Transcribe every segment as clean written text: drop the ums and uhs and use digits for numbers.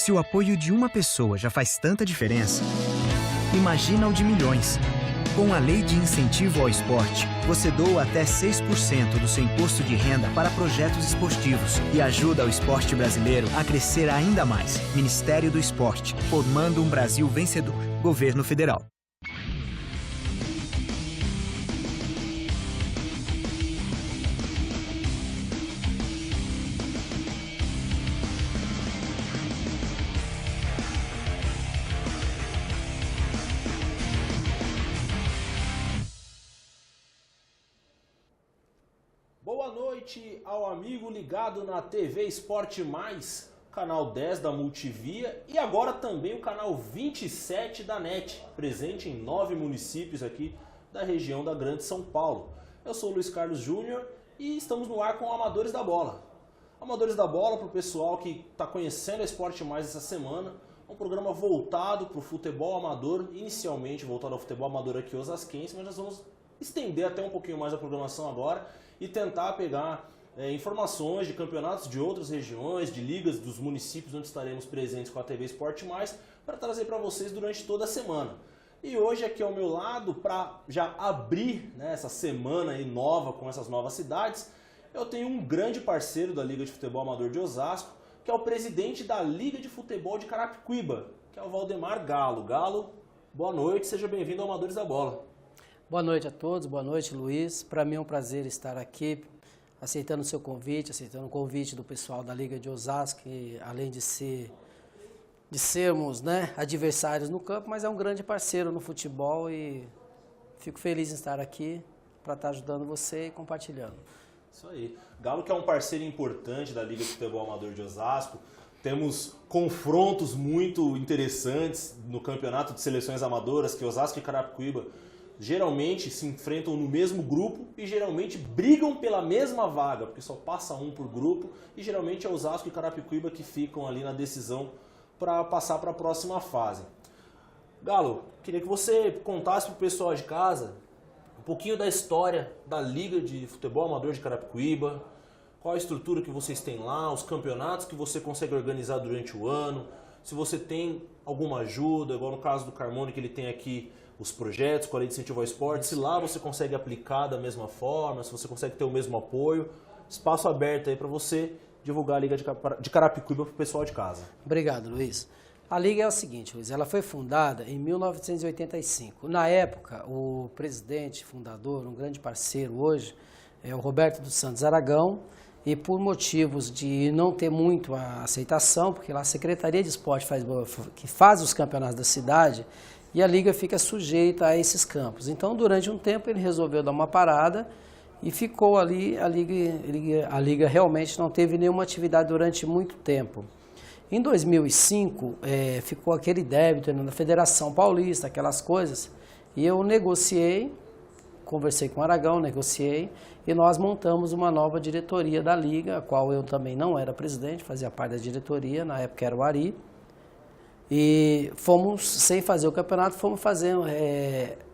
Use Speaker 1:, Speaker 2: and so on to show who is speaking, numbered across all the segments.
Speaker 1: Se o apoio de uma pessoa já faz tanta diferença, imagina o de milhões. Com a Lei de Incentivo ao Esporte, você doa até 6% do seu imposto de renda para projetos esportivos e ajuda o esporte brasileiro a crescer ainda mais. Ministério do Esporte, formando um Brasil vencedor. Governo Federal.
Speaker 2: Boa noite ao amigo ligado na TV Esporte Mais, canal 10 da Multivia e agora também o canal 27 da NET, presente em 9 municípios aqui da região da Grande São Paulo. Eu sou o Luiz Carlos Júnior e estamos no ar com Amadores da Bola. Amadores da Bola, para o pessoal que está conhecendo a Esporte Mais essa semana, um programa voltado para o futebol amador, inicialmente voltado ao futebol amador aqui osasquense, mas nós vamos estender até um pouquinho mais a programação agora e tentar pegar informações de campeonatos de outras regiões, de ligas dos municípios onde estaremos presentes com a TV Esporte Mais, para trazer para vocês durante toda a semana. E hoje aqui ao meu lado, para já abrir essa semana aí nova com essas novas cidades, eu tenho um grande parceiro da Liga de Futebol Amador de Osasco, que é o presidente da Liga de Futebol de Carapicuíba, que é o Valdemar Galo. Galo, boa noite, seja bem-vindo ao Amadores da Bola.
Speaker 3: Boa noite a todos, boa noite Luiz. Para mim é um prazer estar aqui, aceitando o seu convite, aceitando o convite do pessoal da Liga de Osasco, que além de sermos adversários no campo, mas é um grande parceiro no futebol e fico feliz em estar aqui para estar ajudando você e compartilhando.
Speaker 2: Isso aí. Galo que é um parceiro importante da Liga de Futebol Amador de Osasco. Temos confrontos muito interessantes no campeonato de seleções amadoras, que Osasco e Carapicuíba geralmente se enfrentam no mesmo grupo e geralmente brigam pela mesma vaga, porque só passa um por grupo e geralmente é Osasco e Carapicuíba que ficam ali na decisão para passar para a próxima fase. Galo, queria que você contasse para o pessoal de casa um pouquinho da história da Liga de Futebol Amador de Carapicuíba, qual a estrutura que vocês têm lá, os campeonatos que você consegue organizar durante o ano, se você tem alguma ajuda, igual no caso do Carmone, que ele tem aqui os projetos com a Lei de Incentivo ao Esporte, se lá você consegue aplicar da mesma forma, se você consegue ter o mesmo apoio. Espaço aberto aí para você divulgar a Liga de Carapicuíba para o pessoal de casa.
Speaker 3: Obrigado, Luiz. A Liga é o seguinte, Luiz, ela foi fundada em 1985. Na época, o presidente, fundador, um grande parceiro hoje, é o Roberto dos Santos Aragão, e por motivos de não ter muito a aceitação, porque lá a Secretaria de Esporte que faz os campeonatos da cidade, e a Liga fica sujeita a esses campos. Então, durante um tempo, ele resolveu dar uma parada e ficou ali, a Liga realmente não teve nenhuma atividade durante muito tempo. Em 2005, ficou aquele débito na Federação Paulista, aquelas coisas, e eu conversei com o Aragão, negociei, e nós montamos uma nova diretoria da Liga, a qual eu também não era presidente, fazia parte da diretoria, na época era o Ari. E fomos, sem fazer o campeonato, fomos fazendo,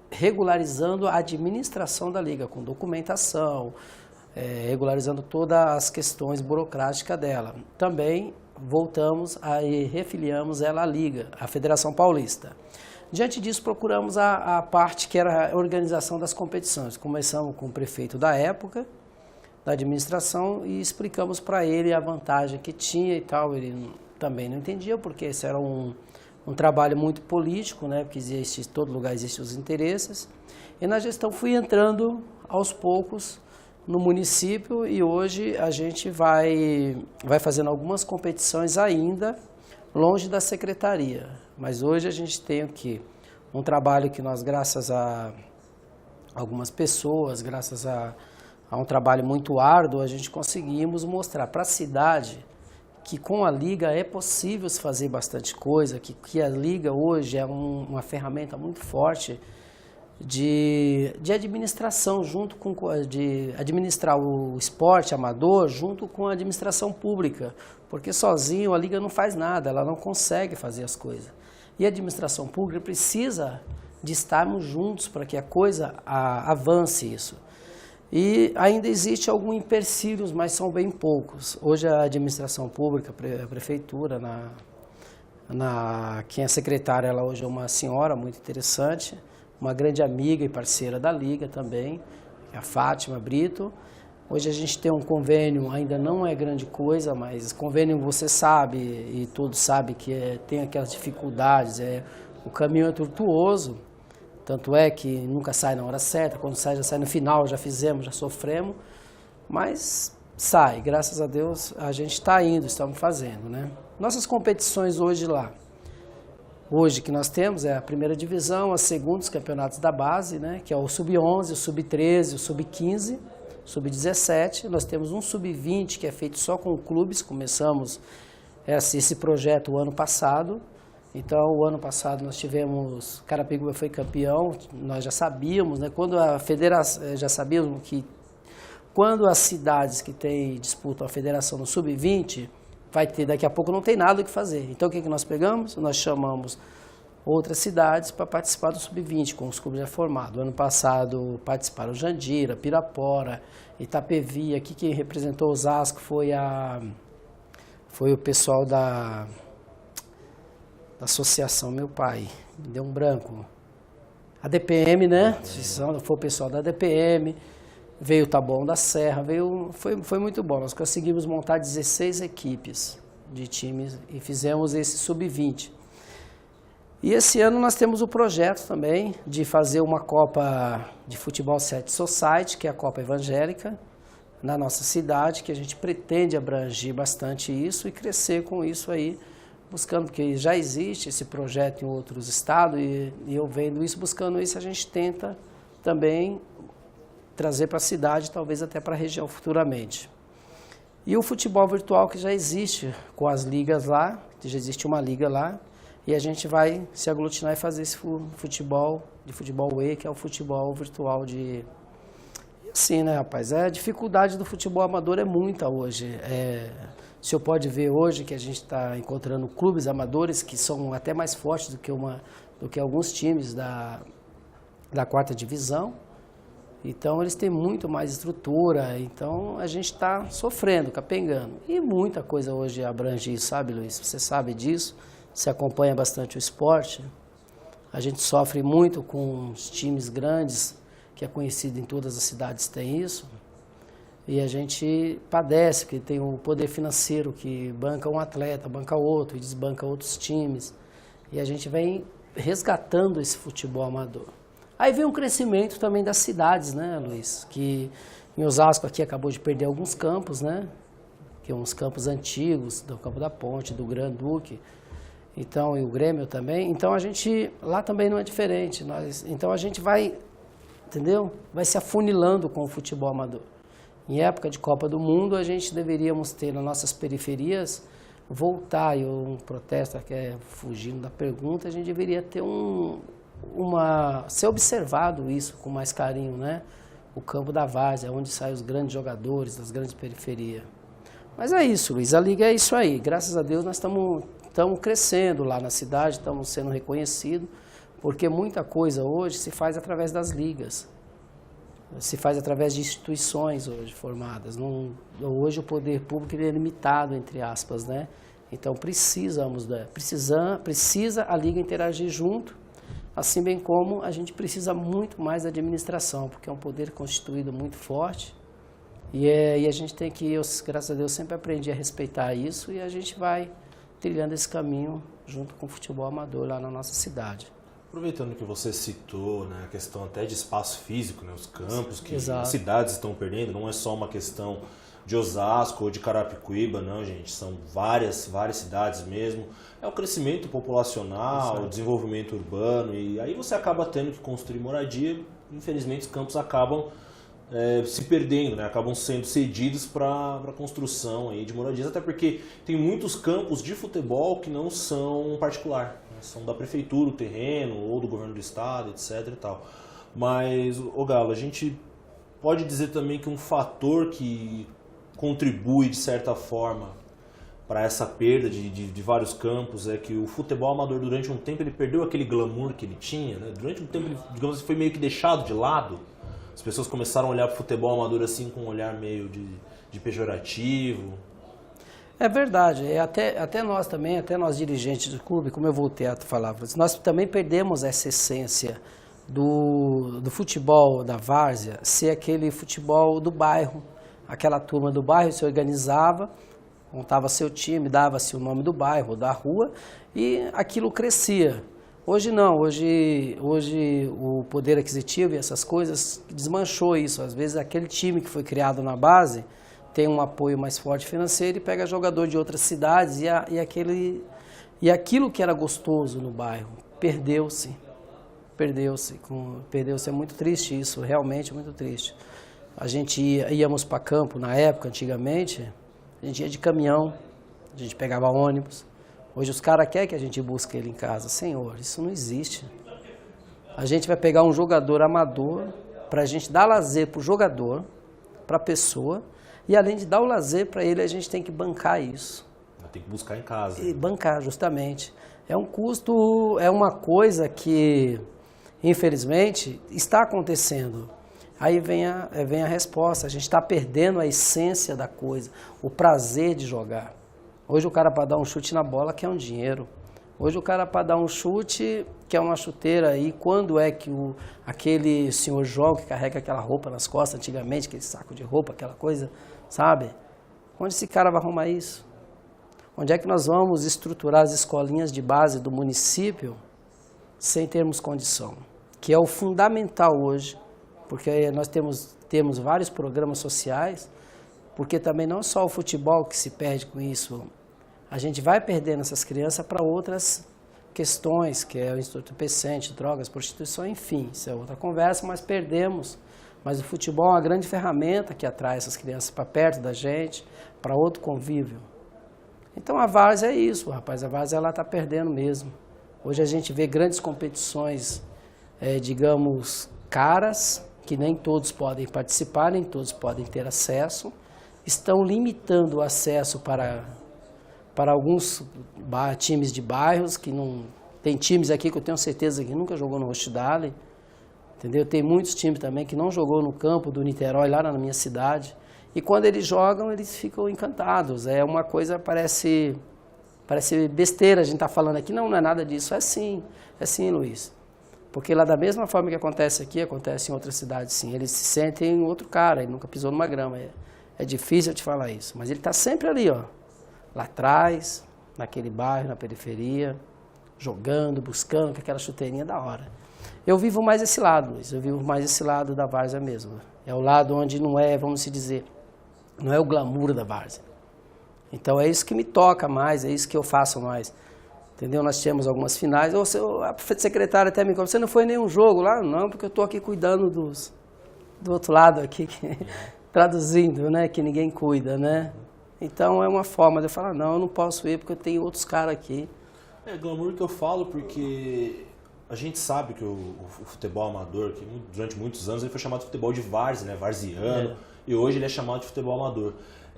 Speaker 3: regularizando a administração da Liga, com documentação, regularizando todas as questões burocráticas dela. Também voltamos e refiliamos ela à Liga, à Federação Paulista. Diante disso, procuramos a parte que era a organização das competições. Começamos com o prefeito da época, da administração, e explicamos para ele a vantagem que tinha e tal. Ele também não entendia, porque esse era um trabalho muito político, porque existe, em todo lugar existem os interesses. E na gestão fui entrando aos poucos no município e hoje a gente vai fazendo algumas competições ainda longe da secretaria. Mas hoje a gente tem aqui um trabalho que nós, graças a algumas pessoas, graças a um trabalho muito árduo, a gente conseguimos mostrar para a cidade que com a Liga é possível se fazer bastante coisa, que a Liga hoje é uma ferramenta muito forte de administração, de administrar o esporte amador junto com a administração pública, porque sozinho a Liga não faz nada, ela não consegue fazer as coisas. E a administração pública precisa de estarmos juntos para que a coisa avance isso. E ainda existe alguns empecilhos, mas são bem poucos. Hoje a administração pública, a prefeitura, Quem é secretária, ela hoje é uma senhora muito interessante, uma grande amiga e parceira da Liga também, é a Fátima Brito. Hoje a gente tem um convênio, ainda não é grande coisa, mas convênio você sabe, e todos sabem que tem aquelas dificuldades, o caminho é tortuoso, tanto é que nunca sai na hora certa, quando sai já sai no final, já fizemos, já sofremos, mas sai, graças a Deus a gente está indo, estamos fazendo, né? Nossas competições hoje lá, hoje que nós temos é a primeira divisão, a segunda, os campeonatos da base, né? Que é o Sub-11, o Sub-13, o Sub-15, Sub-17, nós temos um Sub-20 que é feito só com clubes, começamos esse projeto o ano passado, então o ano passado nós tivemos, Carapicuíba foi campeão, nós já sabíamos, né, quando a federação, já sabíamos que quando as cidades que disputam a federação no Sub-20, vai ter, daqui a pouco não tem nada o que fazer, então o que nós pegamos? Nós chamamos outras cidades para participar do Sub-20, com os clubes já formados. Ano passado participaram Jandira, Pirapora, Itapevi. Aqui quem representou Osasco foi o pessoal da Associação Meu Pai, me deu um branco. A DPM, né? Foi o pessoal da DPM, veio o Taboão da Serra, foi muito bom. Nós conseguimos montar 16 equipes de times e fizemos esse Sub-20. E esse ano nós temos o projeto também de fazer uma Copa de Futebol 7 Society, que é a Copa Evangélica, na nossa cidade, que a gente pretende abranger bastante isso e crescer com isso aí, buscando, porque já existe esse projeto em outros estados e eu vendo isso, buscando isso, a gente tenta também trazer para a cidade, talvez até para a região futuramente. E o futebol virtual que já existe com as ligas lá, que já existe uma liga lá, e a gente vai se aglutinar e fazer esse futebol E, que é o futebol virtual de... E assim, né, rapaz? A dificuldade do futebol amador é muita hoje. O senhor pode ver hoje que a gente está encontrando clubes amadores que são até mais fortes do que alguns times da 4ª divisão. Então, eles têm muito mais estrutura. Então, a gente está sofrendo, capengando. E muita coisa hoje abrange isso, sabe, Luiz? Você sabe disso. Você acompanha bastante o esporte, a gente sofre muito com os times grandes, que é conhecido em todas as cidades tem isso, e a gente padece, porque tem o poder financeiro que banca um atleta, banca outro, e desbanca outros times, e a gente vem resgatando esse futebol amador. Aí vem o crescimento também das cidades, né, Luiz? Que em Osasco aqui acabou de perder alguns campos, né? Que são uns campos antigos, do Campo da Ponte, do Grand Duque, então, e o Grêmio também. Então, lá também não é diferente. Então, a gente vai, entendeu? Vai se afunilando com o futebol amador. Em época de Copa do Mundo, a gente deveríamos ter nas nossas periferias, voltar, e um protesto que é fugindo da pergunta, a gente deveria ter ser observado isso com mais carinho, né? O campo da várzea, onde saem os grandes jogadores das grandes periferias. Mas é isso, Luiz, a Liga é isso aí. Graças a Deus nós estamos crescendo lá na cidade, estamos sendo reconhecidos, porque muita coisa hoje se faz através das ligas, se faz através de instituições hoje formadas. Hoje o poder público é limitado, entre aspas, né? Então precisa a Liga interagir junto, assim bem como a gente precisa muito mais da administração, porque é um poder constituído muito forte, e a gente tem que, graças a Deus, sempre aprendi a respeitar isso, e a gente vai trilhando esse caminho junto com o futebol amador lá na nossa cidade.
Speaker 2: Aproveitando que você citou, né, a questão até de espaço físico, né, os campos que
Speaker 3: Exato.
Speaker 2: As cidades estão perdendo, não é só uma questão de Osasco ou de Carapicuíba, não, gente, são várias cidades mesmo. É o crescimento populacional,
Speaker 3: Exato.
Speaker 2: O desenvolvimento urbano, e aí você acaba tendo que construir moradia, infelizmente os campos acabam se perdendo, né? Acabam sendo cedidos para a construção aí de moradias, até porque tem muitos campos de futebol que não são particular, né? São da prefeitura, o terreno, ou do governo do estado, etc. e tal. Mas, Galo, a gente pode dizer também que um fator que contribui de certa forma para essa perda de vários campos é que o futebol amador durante um tempo ele perdeu aquele glamour que ele tinha, né? Durante um tempo ele, digamos assim, foi meio que deixado de lado. As pessoas começaram a olhar para o futebol amador assim com um olhar meio de pejorativo.
Speaker 3: É verdade, até nós também, até nós dirigentes do clube, como eu voltei a falar, nós também perdemos essa essência do futebol da várzea ser aquele futebol do bairro, aquela turma do bairro se organizava, montava seu time, dava-se o nome do bairro, da rua e aquilo crescia. Hoje não, hoje o poder aquisitivo e essas coisas desmanchou isso. Às vezes aquele time que foi criado na base tem um apoio mais forte financeiro e pega jogador de outras cidades e aquilo que era gostoso no bairro perdeu-se. É muito triste isso, realmente muito triste. A gente íamos para campo na época, antigamente, a gente ia de caminhão, a gente pegava ônibus. Hoje os caras querem que a gente busque ele em casa. Senhor, isso não existe. A gente vai pegar um jogador amador para a gente dar lazer para o jogador, para a pessoa, e além de dar o lazer para ele, a gente tem que bancar isso.
Speaker 2: Tem que buscar em casa.
Speaker 3: E bancar, justamente. É um custo, é uma coisa que, infelizmente, está acontecendo. Aí vem a resposta, a gente está perdendo a essência da coisa, o prazer de jogar. Hoje o cara para dar um chute na bola quer um dinheiro. Hoje o cara para dar um chute quer uma chuteira. E quando é que aquele senhor João que carrega aquela roupa nas costas antigamente, aquele saco de roupa, aquela coisa, sabe? Onde esse cara vai arrumar isso? Onde é que nós vamos estruturar as escolinhas de base do município sem termos condição? Que é o fundamental hoje, porque nós temos vários programas sociais, porque também não só o futebol que se perde com isso, a gente vai perdendo essas crianças para outras questões, que é o entorpecente, drogas, prostituição, enfim, isso é outra conversa, mas perdemos. Mas o futebol é uma grande ferramenta que atrai essas crianças para perto da gente, para outro convívio. Então a várzea é isso, rapaz, a várzea ela está perdendo mesmo. Hoje a gente vê grandes competições, digamos, caras, que nem todos podem participar, nem todos podem ter acesso, estão limitando o acesso para alguns times de bairros, que não... Tem times aqui que eu tenho certeza que nunca jogou no Rochdale, entendeu? Tem muitos times também que não jogou no campo do Niterói, lá na minha cidade, e quando eles jogam, eles ficam encantados. É uma coisa, parece besteira a gente tá falando aqui, não é nada disso, é sim, Luiz. Porque lá da mesma forma que acontece aqui, acontece em outras cidades, sim. Eles se sentem outro cara, ele nunca pisou numa grama. É difícil eu te falar isso, mas ele está sempre ali, ó, lá atrás, naquele bairro, na periferia, jogando, buscando, com aquela chuteirinha da hora. Eu vivo mais esse lado, Luiz, eu vivo mais esse lado da várzea mesmo. É o lado onde não é, vamos dizer, não é o glamour da várzea. Então é isso que me toca mais, é isso que eu faço mais. Entendeu? Nós tínhamos algumas finais, a secretária até me falou, você não foi em nenhum jogo lá? Não, porque eu estou aqui cuidando do outro lado aqui, traduzindo, né, que ninguém cuida, né? Então é uma forma de eu falar, não, eu não posso ir porque eu tenho outros caras aqui.
Speaker 2: É glamour que eu falo porque a gente sabe que o futebol amador, que durante muitos anos ele foi chamado de futebol de várzea, né, varziano, e hoje ele é chamado de futebol amador.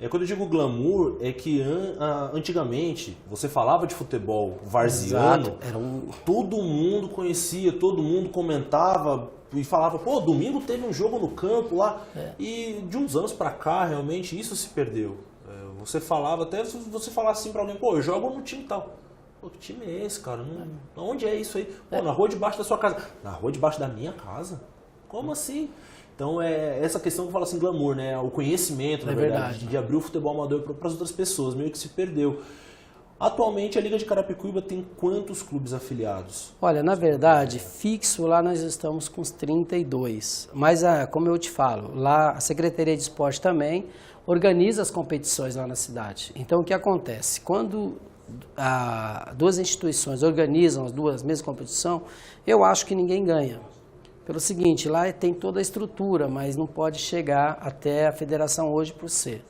Speaker 2: Quando eu digo glamour, é que antigamente você falava de futebol varziano, todo mundo conhecia, todo mundo comentava e falava, pô, domingo teve um jogo no campo lá, e de uns anos pra cá realmente isso se perdeu. Você falava, até se você falasse assim pra alguém, pô, eu jogo no time tal. Pô, que time é esse, cara? Onde é isso aí? Pô, na rua debaixo da sua casa. Na rua debaixo da minha casa? Como assim? Então é essa questão que eu falo assim, glamour, né? O conhecimento, na verdade, de abrir o futebol amador para as outras pessoas, meio que se perdeu. Atualmente a Liga de Carapicuíba tem quantos clubes afiliados?
Speaker 3: Olha, na verdade, fixo lá nós estamos com os 32. Mas, como eu te falo, lá a Secretaria de Esporte também organiza as competições lá na cidade. Então o que acontece? Quando duas instituições organizam as mesmas competições, eu acho que ninguém ganha. Pelo seguinte, lá tem toda a estrutura, mas não pode chegar até a federação hoje por ser.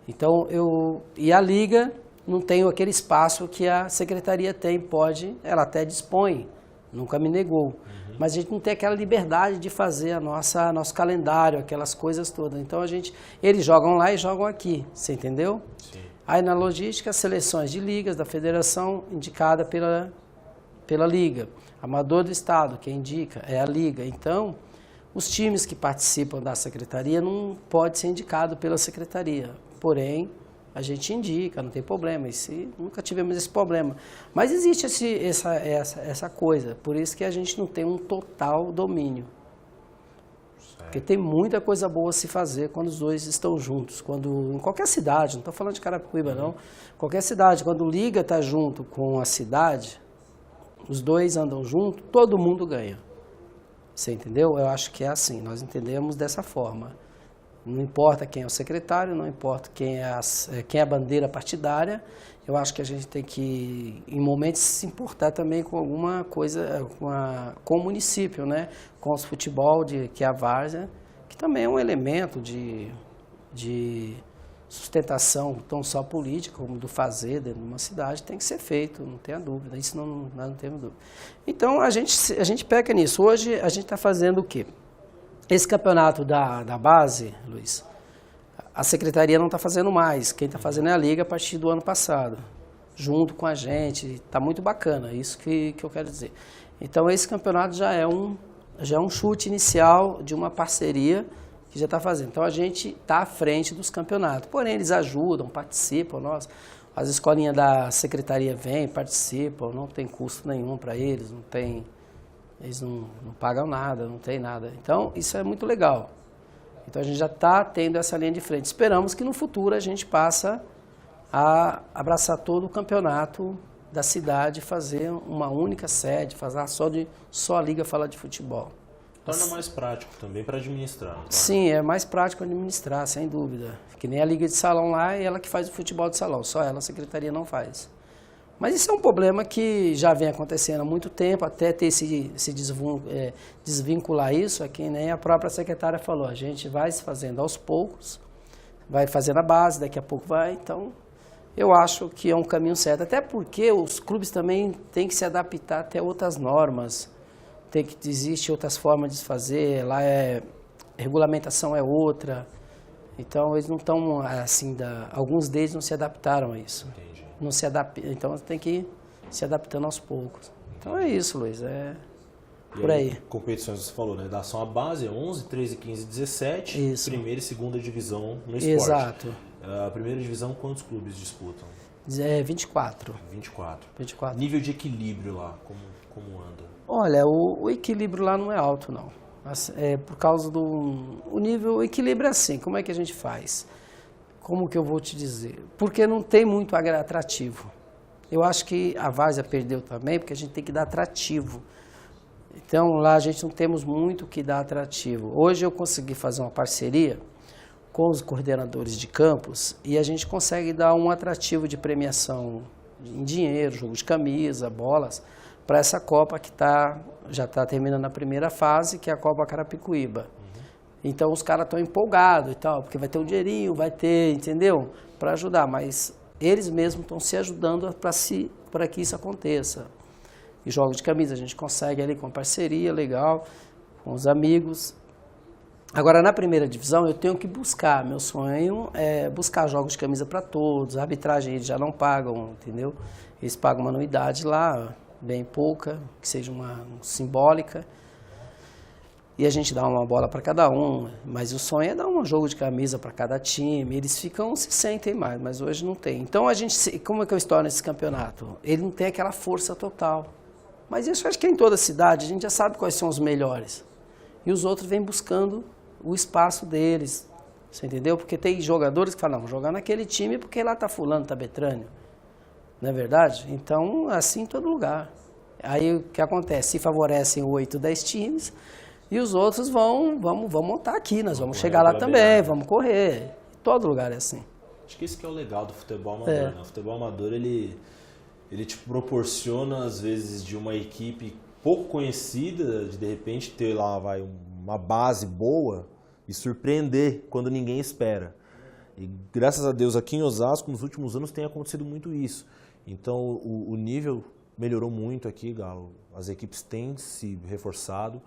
Speaker 3: Então, e a Liga não tem aquele espaço que a Secretaria tem, ela até dispõe, nunca me negou. Mas a gente não tem aquela liberdade de fazer nosso calendário, aquelas coisas todas. Então, eles jogam lá e jogam aqui, você entendeu? Sim. Aí na logística, as seleções de ligas da federação indicada pela Liga. Amador do Estado, quem indica é a Liga. Então, os times que participam da Secretaria não podem ser indicados pela Secretaria. Porém, a gente indica, não tem problema. Nunca tivemos esse problema. Mas existe essa coisa, por isso que a gente não tem um total domínio. Porque tem muita coisa boa a se fazer quando os dois estão juntos. Em qualquer cidade, não estou falando de Carapicuíba não, qualquer cidade, quando o Liga está junto com a cidade, os dois andam junto, todo mundo ganha. Você entendeu? Eu acho que é assim, nós entendemos dessa forma. Não importa quem é o secretário, não importa quem é a bandeira partidária, eu acho que a gente tem que, em momentos, se importar também com alguma coisa, com o município, né? Com os futebol, que é a várzea, que também é um elemento de sustentação, não só política, como do fazer dentro de uma cidade, tem que ser feito, não tenha dúvida, isso nós não temos dúvida. Então, a gente peca nisso. Hoje, a gente está fazendo o quê? Esse campeonato da base, Luiz, a secretaria não está fazendo mais. Quem está fazendo é a Liga a partir do ano passado, junto com a gente. Está muito bacana, isso que eu quero dizer. Então, esse campeonato já é um chute inicial de uma parceria que já está fazendo. Então, a gente está à frente dos campeonatos. Porém, eles ajudam, participam. As escolinhas da secretaria vêm, participam, não tem custo nenhum para eles, eles não pagam nada, não tem nada. Então, isso é muito legal. Então, a gente já está tendo essa linha de frente. Esperamos que no futuro a gente passe a abraçar todo o campeonato da cidade, fazer uma única sede, fazer só a Liga falar de futebol.
Speaker 2: Torna mais prático também para administrar. Tá?
Speaker 3: Sim, é mais prático administrar, sem dúvida. Que nem a Liga de Salão lá, é ela que faz o futebol de salão, só ela, a secretaria não faz. Mas isso é um problema que já vem acontecendo há muito tempo, até ter desvincular isso, é que nem a própria secretária falou, a gente vai se fazendo aos poucos, vai fazendo a base, daqui a pouco vai, então eu acho que é um caminho certo, até porque os clubes também têm que se adaptar até outras normas, existe outras formas de se fazer, lá a regulamentação é outra, então eles não estão assim, alguns deles não se adaptaram a isso.
Speaker 2: Entendi.
Speaker 3: Não se adapta, então tem que ir se adaptando aos poucos. Então é isso, Luiz, por aí.
Speaker 2: Competições, você falou, né? São a base, 11, 13, 15, 17,
Speaker 3: isso.
Speaker 2: Primeira e segunda divisão no esporte.
Speaker 3: Exato.
Speaker 2: A primeira divisão, quantos clubes disputam?
Speaker 3: 24.
Speaker 2: 24. Nível de equilíbrio lá, como anda?
Speaker 3: Olha, o equilíbrio lá não é alto, não. Por causa o equilíbrio é assim, como é que a gente faz? Como que eu vou te dizer? Porque não tem muito atrativo. Eu acho que a várzea perdeu também, porque a gente tem que dar atrativo. Então, lá a gente não temos muito o que dar atrativo. Hoje eu consegui fazer uma parceria com os coordenadores de campos e a gente consegue dar um atrativo de premiação em dinheiro, jogo de camisa, bolas, para essa Copa que já está terminando a primeira fase, que é a Copa Carapicuíba. Então, os caras estão empolgados e tal, porque vai ter um dinheirinho, vai ter, entendeu? Para ajudar, mas eles mesmos estão se ajudando para que isso aconteça. E jogos de camisa, a gente consegue ali com parceria legal, com os amigos. Agora, na primeira divisão, eu tenho que buscar, meu sonho é buscar jogos de camisa para todos, a arbitragem eles já não pagam, entendeu? Eles pagam uma anuidade lá, bem pouca, que seja uma simbólica. E a gente dá uma bola para cada um, mas o sonho é dar um jogo de camisa para cada time, eles se sentem mais, mas hoje não tem. Então, como é que eu estou nesse campeonato? Ele não tem aquela força total. Mas isso eu acho que é em toda a cidade, a gente já sabe quais são os melhores. E os outros vêm buscando o espaço deles, você entendeu? Porque tem jogadores que falam, não, vou jogar naquele time porque lá está fulano, está Betrânio. Não é verdade? Então, assim em todo lugar. Aí o que acontece? Se favorecem 8, 10 times... E os outros vamos montar aqui, nós vamos chegar lá também, vamos correr. Em todo lugar é assim.
Speaker 2: Acho que esse que é o legal do futebol amador, né? O futebol amador, ele te proporciona, às vezes, de uma equipe pouco conhecida, de repente ter lá uma base boa e surpreender quando ninguém espera. E graças a Deus aqui em Osasco, nos últimos anos, tem acontecido muito isso. Então o nível melhorou muito aqui, Galo. As equipes têm se reforçado.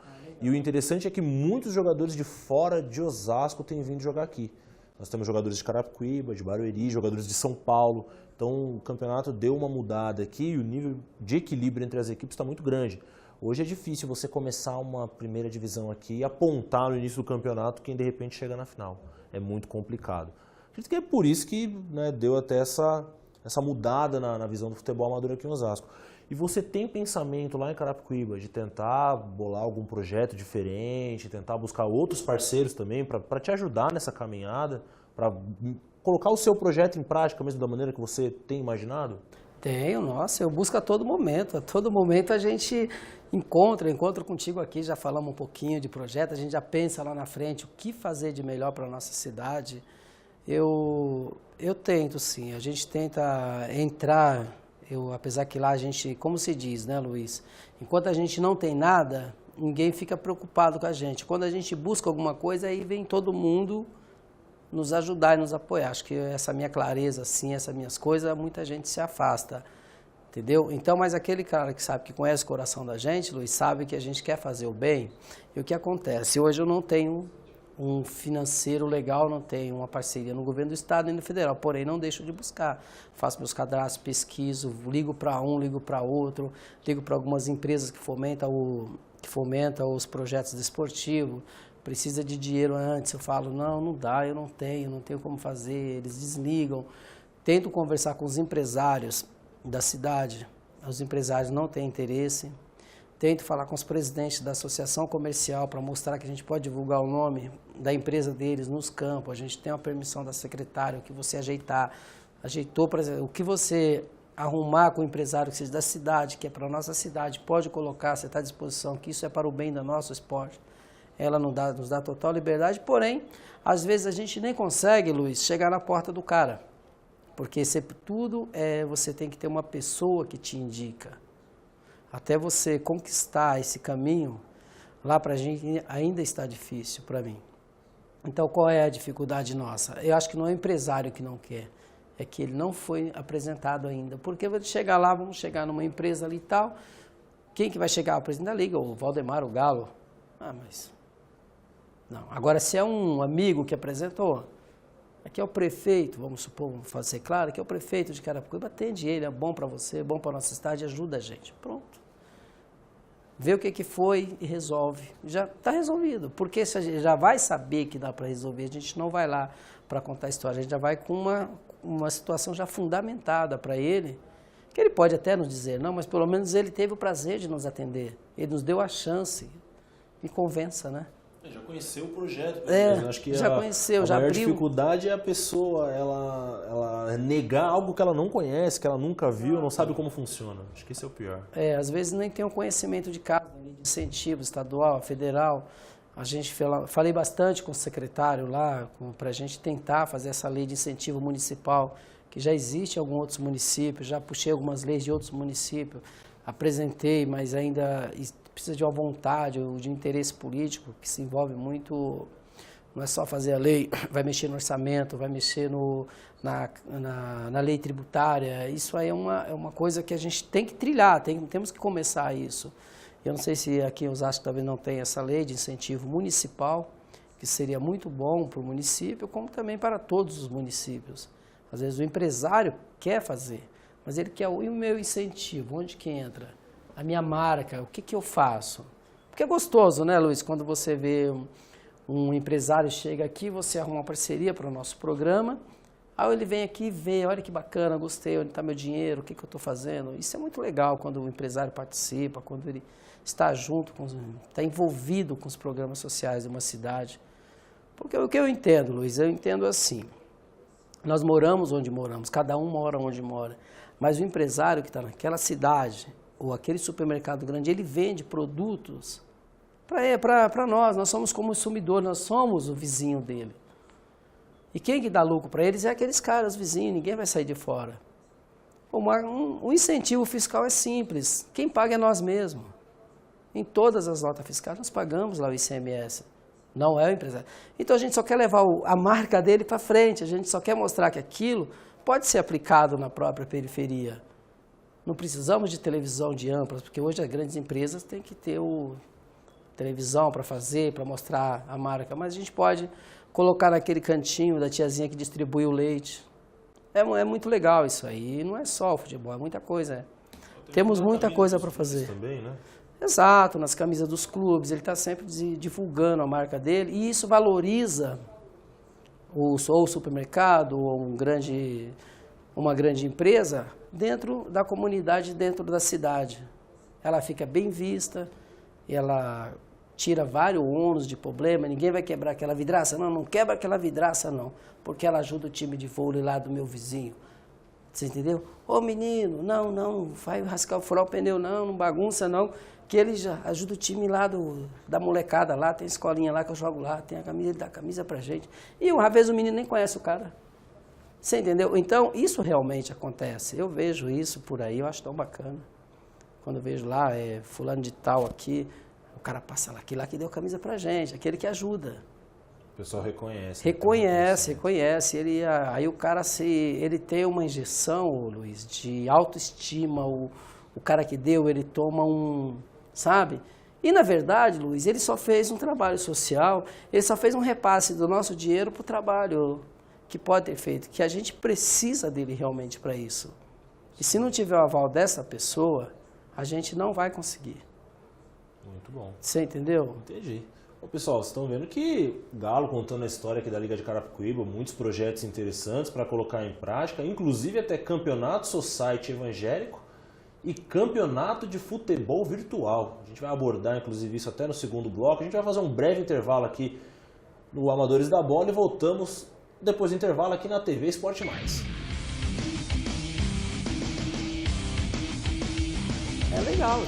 Speaker 2: E o interessante é que muitos jogadores de fora de Osasco têm vindo jogar aqui. Nós temos jogadores de Carapicuíba, de Barueri, jogadores de São Paulo. Então o campeonato deu uma mudada aqui e o nível de equilíbrio entre as equipes está muito grande. Hoje é difícil você começar uma primeira divisão aqui e apontar no início do campeonato quem de repente chega na final. É muito complicado. Acredito que é por isso que, né, deu até essa mudada na visão do futebol amador aqui em Osasco. E você tem pensamento lá em Carapicuíba de tentar bolar algum projeto diferente, tentar buscar outros parceiros também para te ajudar nessa caminhada, para colocar o seu projeto em prática mesmo da maneira que você tem imaginado?
Speaker 3: Tenho, nossa, eu busco a todo momento a gente encontro contigo aqui, já falamos um pouquinho de projeto, a gente já pensa lá na frente o que fazer de melhor para a nossa cidade. Eu tento sim, a gente tenta entrar, apesar que lá a gente, como se diz, né, Luiz, enquanto a gente não tem nada, ninguém fica preocupado com a gente. Quando a gente busca alguma coisa, aí vem todo mundo nos ajudar e nos apoiar. Acho que essa minha clareza, assim, essas minhas coisas, muita gente se afasta, entendeu? Então, mas aquele cara que sabe, que conhece o coração da gente, Luiz, sabe que a gente quer fazer o bem. E o que acontece? Hoje eu não tenho um financeiro legal, não tenho uma parceria no governo do estado e no federal, porém não deixo de buscar. Faço meus cadastros, pesquiso, ligo para um, ligo para outro, ligo para algumas empresas que fomentam os projetos desportivos. Precisa de dinheiro antes, eu falo, não dá, eu não tenho como fazer, eles desligam. Tento conversar com os empresários da cidade, os empresários não têm interesse. Tento falar com os presidentes da associação comercial para mostrar que a gente pode divulgar o nome da empresa deles nos campos, a gente tem a permissão da secretária, o que você ajeitou, por exemplo, o que você arrumar com o empresário que seja da cidade, que é para a nossa cidade, pode colocar, você está à disposição, que isso é para o bem do nosso esporte. Ela nos dá total liberdade, porém, às vezes a gente nem consegue, Luiz, chegar na porta do cara. Porque você tem que ter uma pessoa que te indica. Até você conquistar esse caminho, lá para a gente ainda está difícil para mim. Então, qual é a dificuldade nossa? Eu acho que não é o empresário que não quer, é que ele não foi apresentado ainda. Porque vamos chegar lá, vamos chegar numa empresa ali e tal, quem que vai chegar? O presidente da Liga, o Valdemar, o Galo. Mas... não. Agora, se é um amigo que apresentou, aqui é o prefeito, vamos supor, vamos fazer claro, aqui é o prefeito de Carapicuíba, atende ele, é bom para você, é bom para a nossa cidade, ajuda a gente. Pronto. Vê o que foi e resolve. Já está resolvido, porque se a gente já vai saber que dá para resolver, a gente não vai lá para contar a história, a gente já vai com uma situação já fundamentada para ele, que ele pode até nos dizer, não, mas pelo menos ele teve o prazer de nos atender, ele nos deu a chance, me convença, né?
Speaker 2: Já conheceu o projeto.
Speaker 3: Acho que já conheceu,
Speaker 2: a
Speaker 3: já
Speaker 2: maior
Speaker 3: abriu.
Speaker 2: dificuldade é a pessoa ela negar algo que ela não conhece, que ela nunca viu, não sabe como funciona. Acho que esse é o pior.
Speaker 3: Às vezes nem tem um conhecimento de casa, de incentivo estadual, federal. A gente falei bastante com o secretário lá, para a gente tentar fazer essa lei de incentivo municipal, que já existe em alguns outros municípios, já puxei algumas leis de outros municípios, apresentei, mas ainda precisa de uma vontade ou de interesse político que se envolve muito, não é só fazer a lei, vai mexer no orçamento, vai mexer na lei tributária. Isso aí é uma coisa que a gente tem que trilhar, temos que começar isso. Eu não sei se aqui em Osasco também não tem essa lei de incentivo municipal, que seria muito bom para o município, como também para todos os municípios. Às vezes o empresário quer fazer, mas ele quer o meu incentivo, onde que entra? A minha marca, o que eu faço? Porque é gostoso, né, Luiz, quando você vê um empresário chega aqui, você arruma uma parceria para o nosso programa, aí ele vem aqui e vê, olha que bacana, gostei, onde está meu dinheiro, o que eu estou fazendo? Isso é muito legal quando o empresário participa, quando ele está junto, está envolvido com os programas sociais de uma cidade. Porque o que eu entendo, Luiz, eu entendo assim, nós moramos onde moramos, cada um mora onde mora, mas o empresário que está naquela cidade, ou aquele supermercado grande, ele vende produtos para nós somos consumidores, nós somos o vizinho dele. E quem que dá lucro para eles é aqueles caras, os vizinhos, ninguém vai sair de fora. O incentivo fiscal é simples, quem paga é nós mesmos. Em todas as notas fiscais nós pagamos lá o ICMS, não é o empresário. Então a gente só quer levar a marca dele para frente, a gente só quer mostrar que aquilo pode ser aplicado na própria periferia. Não precisamos de televisão de amplas, porque hoje as grandes empresas têm que ter televisão para fazer, para mostrar a marca. Mas a gente pode colocar naquele cantinho da tiazinha que distribui o leite. É muito legal isso aí. E não é só o futebol, é muita coisa. Temos muita coisa para fazer.
Speaker 2: Também, né?
Speaker 3: Exato, nas camisas dos clubes. Ele está sempre divulgando a marca dele. E isso valoriza ou supermercado, ou uma grande empresa, dentro da comunidade, dentro da cidade. Ela fica bem vista, ela tira vários ônus de problema, ninguém vai quebrar aquela vidraça. Não quebra aquela vidraça não, porque ela ajuda o time de vôlei lá do meu vizinho. Você entendeu? Ô menino, não, vai rascar, furar o pneu não bagunça não, que ele já ajuda o time lá da molecada lá, tem escolinha lá que eu jogo lá, tem a camisa, ele dá a camisa pra gente. E uma vez o menino nem conhece o cara. Você entendeu? Então, isso realmente acontece. Eu vejo isso por aí, eu acho tão bacana. Quando eu vejo lá, fulano de tal aqui, o cara passa lá que deu camisa pra gente, aquele que ajuda.
Speaker 2: O pessoal reconhece.
Speaker 3: Reconhece. Aí o cara, ele tem uma injeção, Luiz, de autoestima, o cara que deu, ele toma sabe? E, na verdade, Luiz, ele só fez um trabalho social, ele só fez um repasse do nosso dinheiro para o trabalho que pode ter feito, que a gente precisa dele realmente para isso. E se não tiver o aval dessa pessoa, a gente não vai conseguir.
Speaker 2: Muito bom.
Speaker 3: Você entendeu?
Speaker 2: Entendi. Bom, pessoal, vocês estão vendo que Galo contando a história aqui da Liga de Carapicuíba, muitos projetos interessantes para colocar em prática, inclusive até campeonato society evangélico e campeonato de futebol virtual. A gente vai abordar, inclusive, isso até no segundo bloco. A gente vai fazer um breve intervalo aqui no Amadores da Bola e voltamos depois do intervalo aqui na TV Esporte Mais.
Speaker 3: É legal.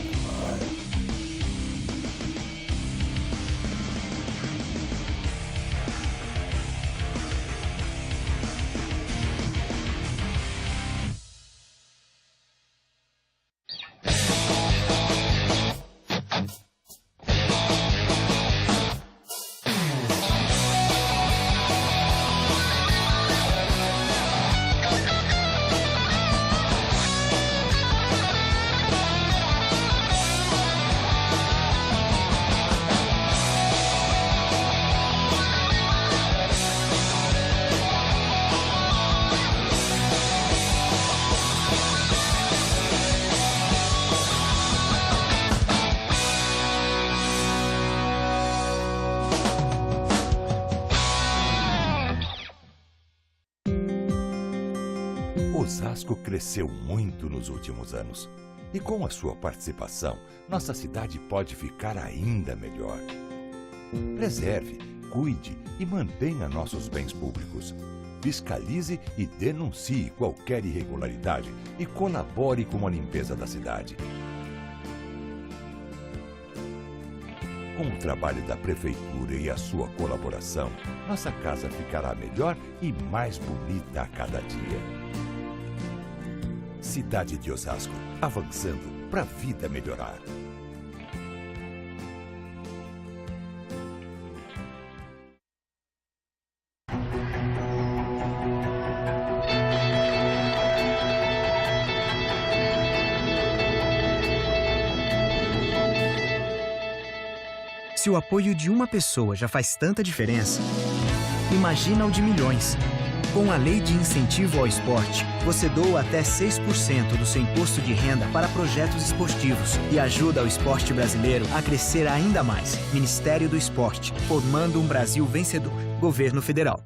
Speaker 4: Osasco cresceu muito nos últimos anos. E com a sua participação, nossa cidade pode ficar ainda melhor. Preserve, cuide e mantenha nossos bens públicos. Fiscalize e denuncie qualquer irregularidade e colabore com a limpeza da cidade. Com o trabalho da Prefeitura e a sua colaboração, nossa casa ficará melhor e mais bonita a cada dia. Cidade de Osasco, avançando para a vida melhorar.
Speaker 1: Se o apoio de uma pessoa já faz tanta diferença, imagina o de milhões. Com a Lei de Incentivo ao Esporte, você doa até 6% do seu imposto de renda para projetos esportivos e ajuda o esporte brasileiro a crescer ainda mais. Ministério do Esporte, formando um Brasil vencedor. Governo Federal.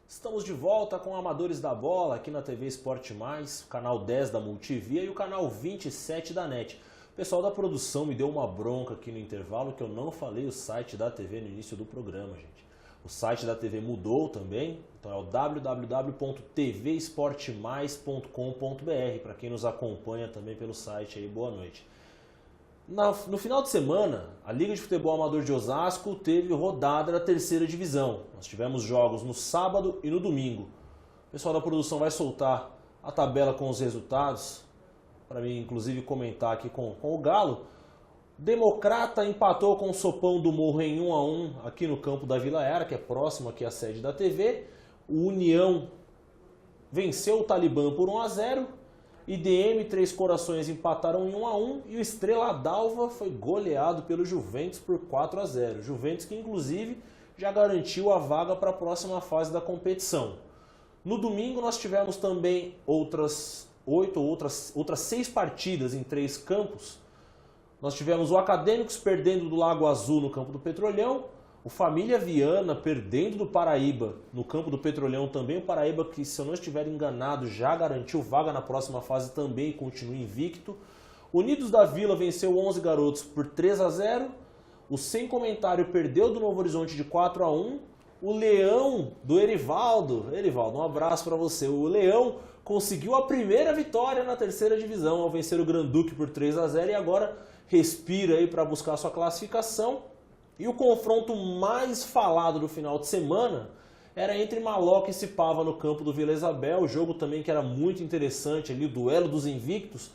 Speaker 2: Estamos de volta com Amadores da Bola aqui na TV Esporte Mais, o canal 10 da Multivia e o canal 27 da NET. O pessoal da produção me deu uma bronca aqui no intervalo que eu não falei o site da TV no início do programa, gente. O site da TV mudou também, então é o www.tvesportemais.com.br, para quem nos acompanha também pelo site aí, boa noite. No final de semana, a Liga de Futebol Amador de Osasco teve rodada da terceira divisão. Nós tivemos jogos no sábado e no domingo. O pessoal da produção vai soltar a tabela com os resultados, para mim inclusive comentar aqui com o Galo. Democrata empatou com o Sopão do Morro em 1-1 aqui no campo da Vila Era, que é próximo aqui à sede da TV. O União venceu o Talibã por 1-0. IDM e Três Corações empataram em 1-1 e o Estrela d'Alva foi goleado pelo Juventus por 4-0. Juventus que inclusive já garantiu a vaga para a próxima fase da competição. No domingo nós tivemos também outras 6 partidas em 3 campos. Nós tivemos o Acadêmicos perdendo do Lago Azul no campo do Petrolhão, o Família Viana perdendo do Paraíba no campo do Petrolhão também. O Paraíba que, se eu não estiver enganado, já garantiu vaga na próxima fase também e continua invicto. Unidos da Vila venceu o 11 Garotos por 3-0. O Sem Comentário perdeu do Novo Horizonte de 4-1. O Leão do Erivaldo, um abraço para você. O Leão conseguiu a primeira vitória na terceira divisão ao vencer o Granduque por 3-0 e agora respira aí para buscar a sua classificação. E o confronto mais falado do final de semana era entre Maloca e Cipava no campo do Vila Isabel. O jogo também que era muito interessante ali, o duelo dos invictos,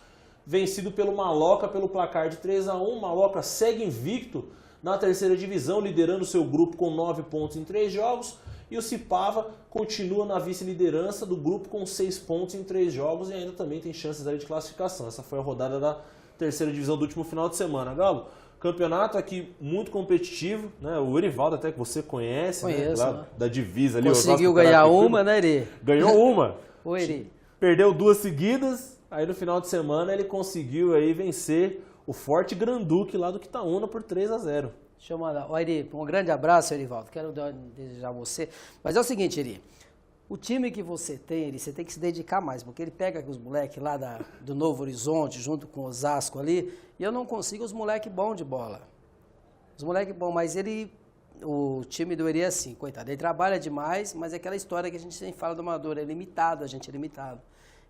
Speaker 2: vencido pelo Maloca pelo placar de 3-1. Maloca segue invicto na terceira divisão, liderando seu grupo com 9 pontos em 3 jogos. E o Cipava continua na vice-liderança do grupo com 6 pontos em 3 jogos e ainda também tem chances aí de classificação. Essa foi a rodada da terceira divisão do último final de semana. Galo, campeonato aqui muito competitivo, né? O Erivaldo até que você conhece,
Speaker 3: Conheço,
Speaker 2: né? Lá da divisa ali.
Speaker 3: Conseguiu ganhar uma, né, Eri?
Speaker 2: Ganhou uma.
Speaker 3: O Eri.
Speaker 2: Perdeu 2 seguidas, aí no final de semana ele conseguiu aí vencer o forte Granduque lá do Quitaúna por 3-0.
Speaker 3: Deixa eu mandar. Ó, Eri, um grande abraço, Erivaldo. Quero desejar a você. Mas é o seguinte, Eri. O time que você tem, Eri, você tem que se dedicar mais, porque ele pega os moleques lá do Novo Horizonte, junto com o Osasco ali, e eu não consigo os moleques bons de bola. Os moleques bons, mas o time do Eri é assim, coitado. Ele trabalha demais, mas é aquela história que a gente sempre fala do amador, é limitado, a gente é limitado.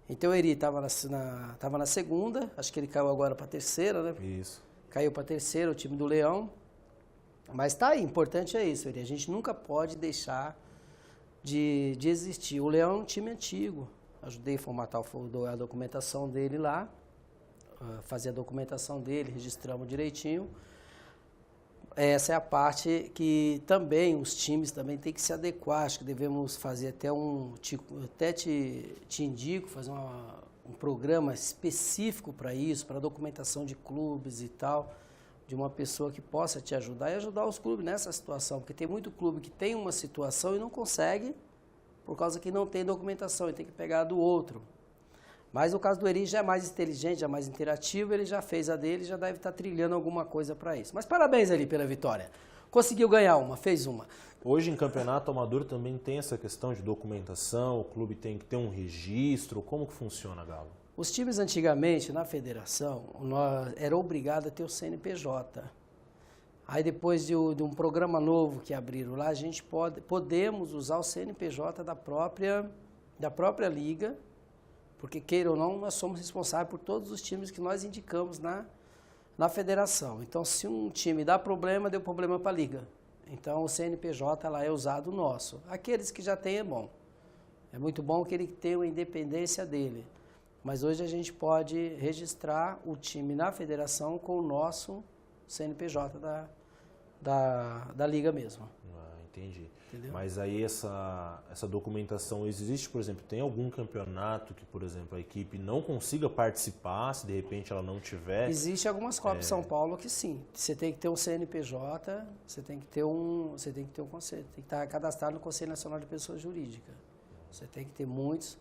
Speaker 3: Então o Eri estava na segunda, acho que ele caiu agora para a terceira, né?
Speaker 2: Isso.
Speaker 3: Caiu para a terceira, o time do Leão. Mas tá aí, importante é isso, Eri. A gente nunca pode deixar de existir. O Leão é um time antigo. Ajudei a formatar a documentação dele lá, fazer a documentação dele, registramos direitinho. Essa é a parte que também os times também têm que se adequar. Acho que devemos fazer até te indico, fazer um programa específico para isso, para documentação de clubes e tal, de uma pessoa que possa te ajudar e ajudar os clubes nessa situação, porque tem muito clube que tem uma situação e não consegue por causa que não tem documentação e tem que pegar do outro. Mas o caso do Eri já é mais inteligente, já é mais interativo, ele já fez a dele, já deve estar trilhando alguma coisa para isso. Mas parabéns, Eri, pela vitória. Conseguiu ganhar uma, fez uma.
Speaker 2: Hoje em campeonato amador também tem essa questão de documentação, o clube tem que ter um registro, como que funciona, Galo?
Speaker 3: Os times antigamente, na federação, era obrigado a ter o CNPJ. Aí depois de um programa novo que abriram lá, a gente podemos usar o CNPJ da própria liga, porque queira ou não, nós somos responsáveis por todos os times que nós indicamos na federação. Então, se um time dá problema, deu problema para a liga. Então, o CNPJ lá é usado nosso. Aqueles que já têm é bom. É muito bom que ele tenha a independência dele. Mas hoje a gente pode registrar o time na federação com o nosso CNPJ da liga mesmo.
Speaker 2: Ah, entendi.
Speaker 3: Entendeu?
Speaker 2: Mas aí essa documentação existe, por exemplo, tem algum campeonato que, por exemplo, a equipe não consiga participar, se de repente ela não tiver?
Speaker 3: Existe algumas Copas São Paulo que sim. Você tem que ter um CNPJ, você tem que ter um conselho, tem que estar cadastrado no Conselho Nacional de Pessoas Jurídicas. Você tem que ter muitos.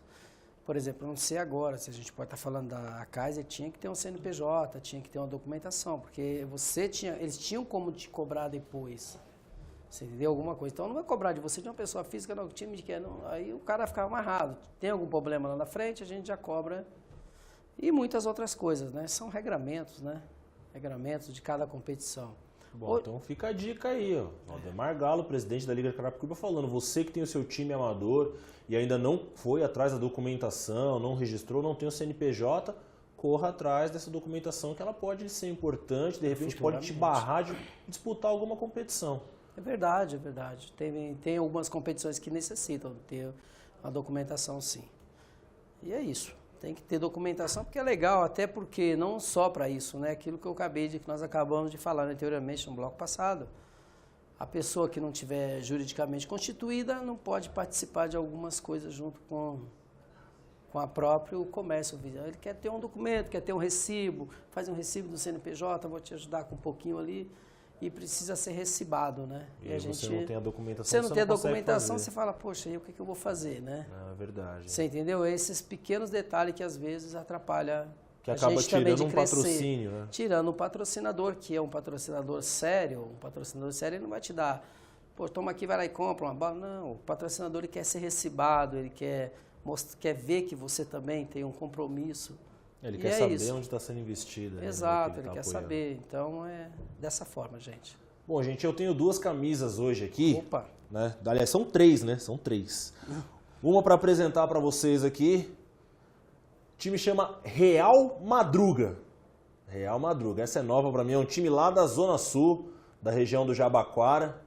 Speaker 3: Por exemplo, eu não sei agora, se a gente pode estar falando da Kaiser, tinha que ter um CNPJ, tinha que ter uma documentação, porque eles tinham como te cobrar depois. Você entendeu? Alguma coisa. Então não vai cobrar de você de uma pessoa física, não, time de que não. Aí o cara fica amarrado. Tem algum problema lá na frente, a gente já cobra. E muitas outras coisas, né? São regramentos, né? Regramentos de cada competição.
Speaker 2: Bom, então fica a dica aí, ó. Valdemar Galo, presidente da Liga de Carapicuíba, falando, você que tem o seu time amador e ainda não foi atrás da documentação, não registrou, não tem o CNPJ, corra atrás dessa documentação que ela pode ser importante, de repente pode te barrar de disputar alguma competição.
Speaker 3: É verdade, é verdade. Tem algumas competições que necessitam ter uma documentação, sim. E é isso. Tem que ter documentação, porque é legal, até porque não só para isso, né? Aquilo que nós acabamos de falar anteriormente no bloco passado. A pessoa que não tiver juridicamente constituída não pode participar de algumas coisas junto com a próprio comércio. Ele quer ter um documento, quer ter um recibo, faz um recibo do CNPJ, vou te ajudar com um pouquinho ali, e precisa ser recibado, né?
Speaker 2: E a gente, você não tem a documentação,
Speaker 3: você não tem a documentação, você fala, poxa, e o que eu vou fazer, né?
Speaker 2: É verdade.
Speaker 3: Você entendeu? Esses pequenos detalhes que às vezes atrapalham
Speaker 2: que acaba
Speaker 3: gente também
Speaker 2: tirando
Speaker 3: de
Speaker 2: um patrocínio, né?
Speaker 3: Tirando um patrocinador, que é um patrocinador sério. Um patrocinador sério, ele não vai te dar, pô, toma aqui, vai lá e compra uma bola. Não, o patrocinador ele quer ser recibado, ele quer ver que você também tem um compromisso.
Speaker 2: Ele quer saber onde está sendo investido.
Speaker 3: Exato, ele quer saber. Então, é dessa forma, gente.
Speaker 2: Bom, gente, eu tenho 2 camisas hoje aqui.
Speaker 3: Opa!
Speaker 2: Né? Aliás, são 3, né? São 3. Uma para apresentar para vocês aqui. O time chama Real Madruga. Real Madruga. Essa é nova para mim. É um time lá da Zona Sul, da região do Jabaquara.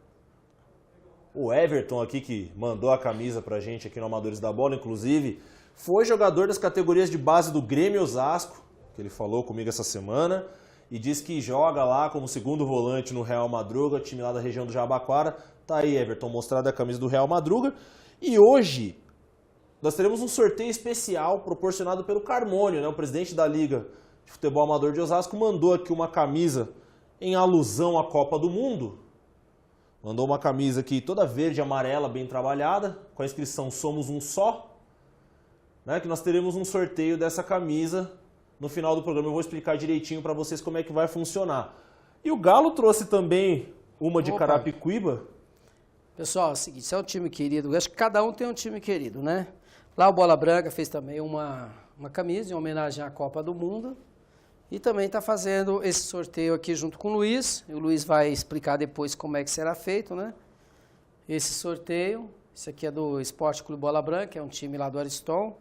Speaker 2: O Everton aqui, que mandou a camisa pra gente aqui no Amadores da Bola, inclusive, foi jogador das categorias de base do Grêmio Osasco, que ele falou comigo essa semana, e diz que joga lá como segundo volante no Real Madruga, time lá da região do Jabaquara. Tá aí, Everton, mostrada a camisa do Real Madruga. E hoje nós teremos um sorteio especial proporcionado pelo Carmônio, né? O presidente da Liga de Futebol Amador de Osasco mandou aqui uma camisa em alusão à Copa do Mundo. Mandou uma camisa aqui toda verde e amarela, bem trabalhada, com a inscrição Somos um Só. Né, que nós teremos um sorteio dessa camisa no final do programa. Eu vou explicar direitinho para vocês como é que vai funcionar. E o Galo trouxe também uma de Carapicuíba.
Speaker 3: Pessoal, é o seguinte, isso é um time querido. Eu acho que cada um tem um time querido, né? Lá o Bola Branca fez também uma camisa em homenagem à Copa do Mundo. E também está fazendo esse sorteio aqui junto com o Luiz. E o Luiz vai explicar depois como é que será feito, né? Esse sorteio. Isso aqui é do Esporte Clube Bola Branca, é um time lá do Ariston.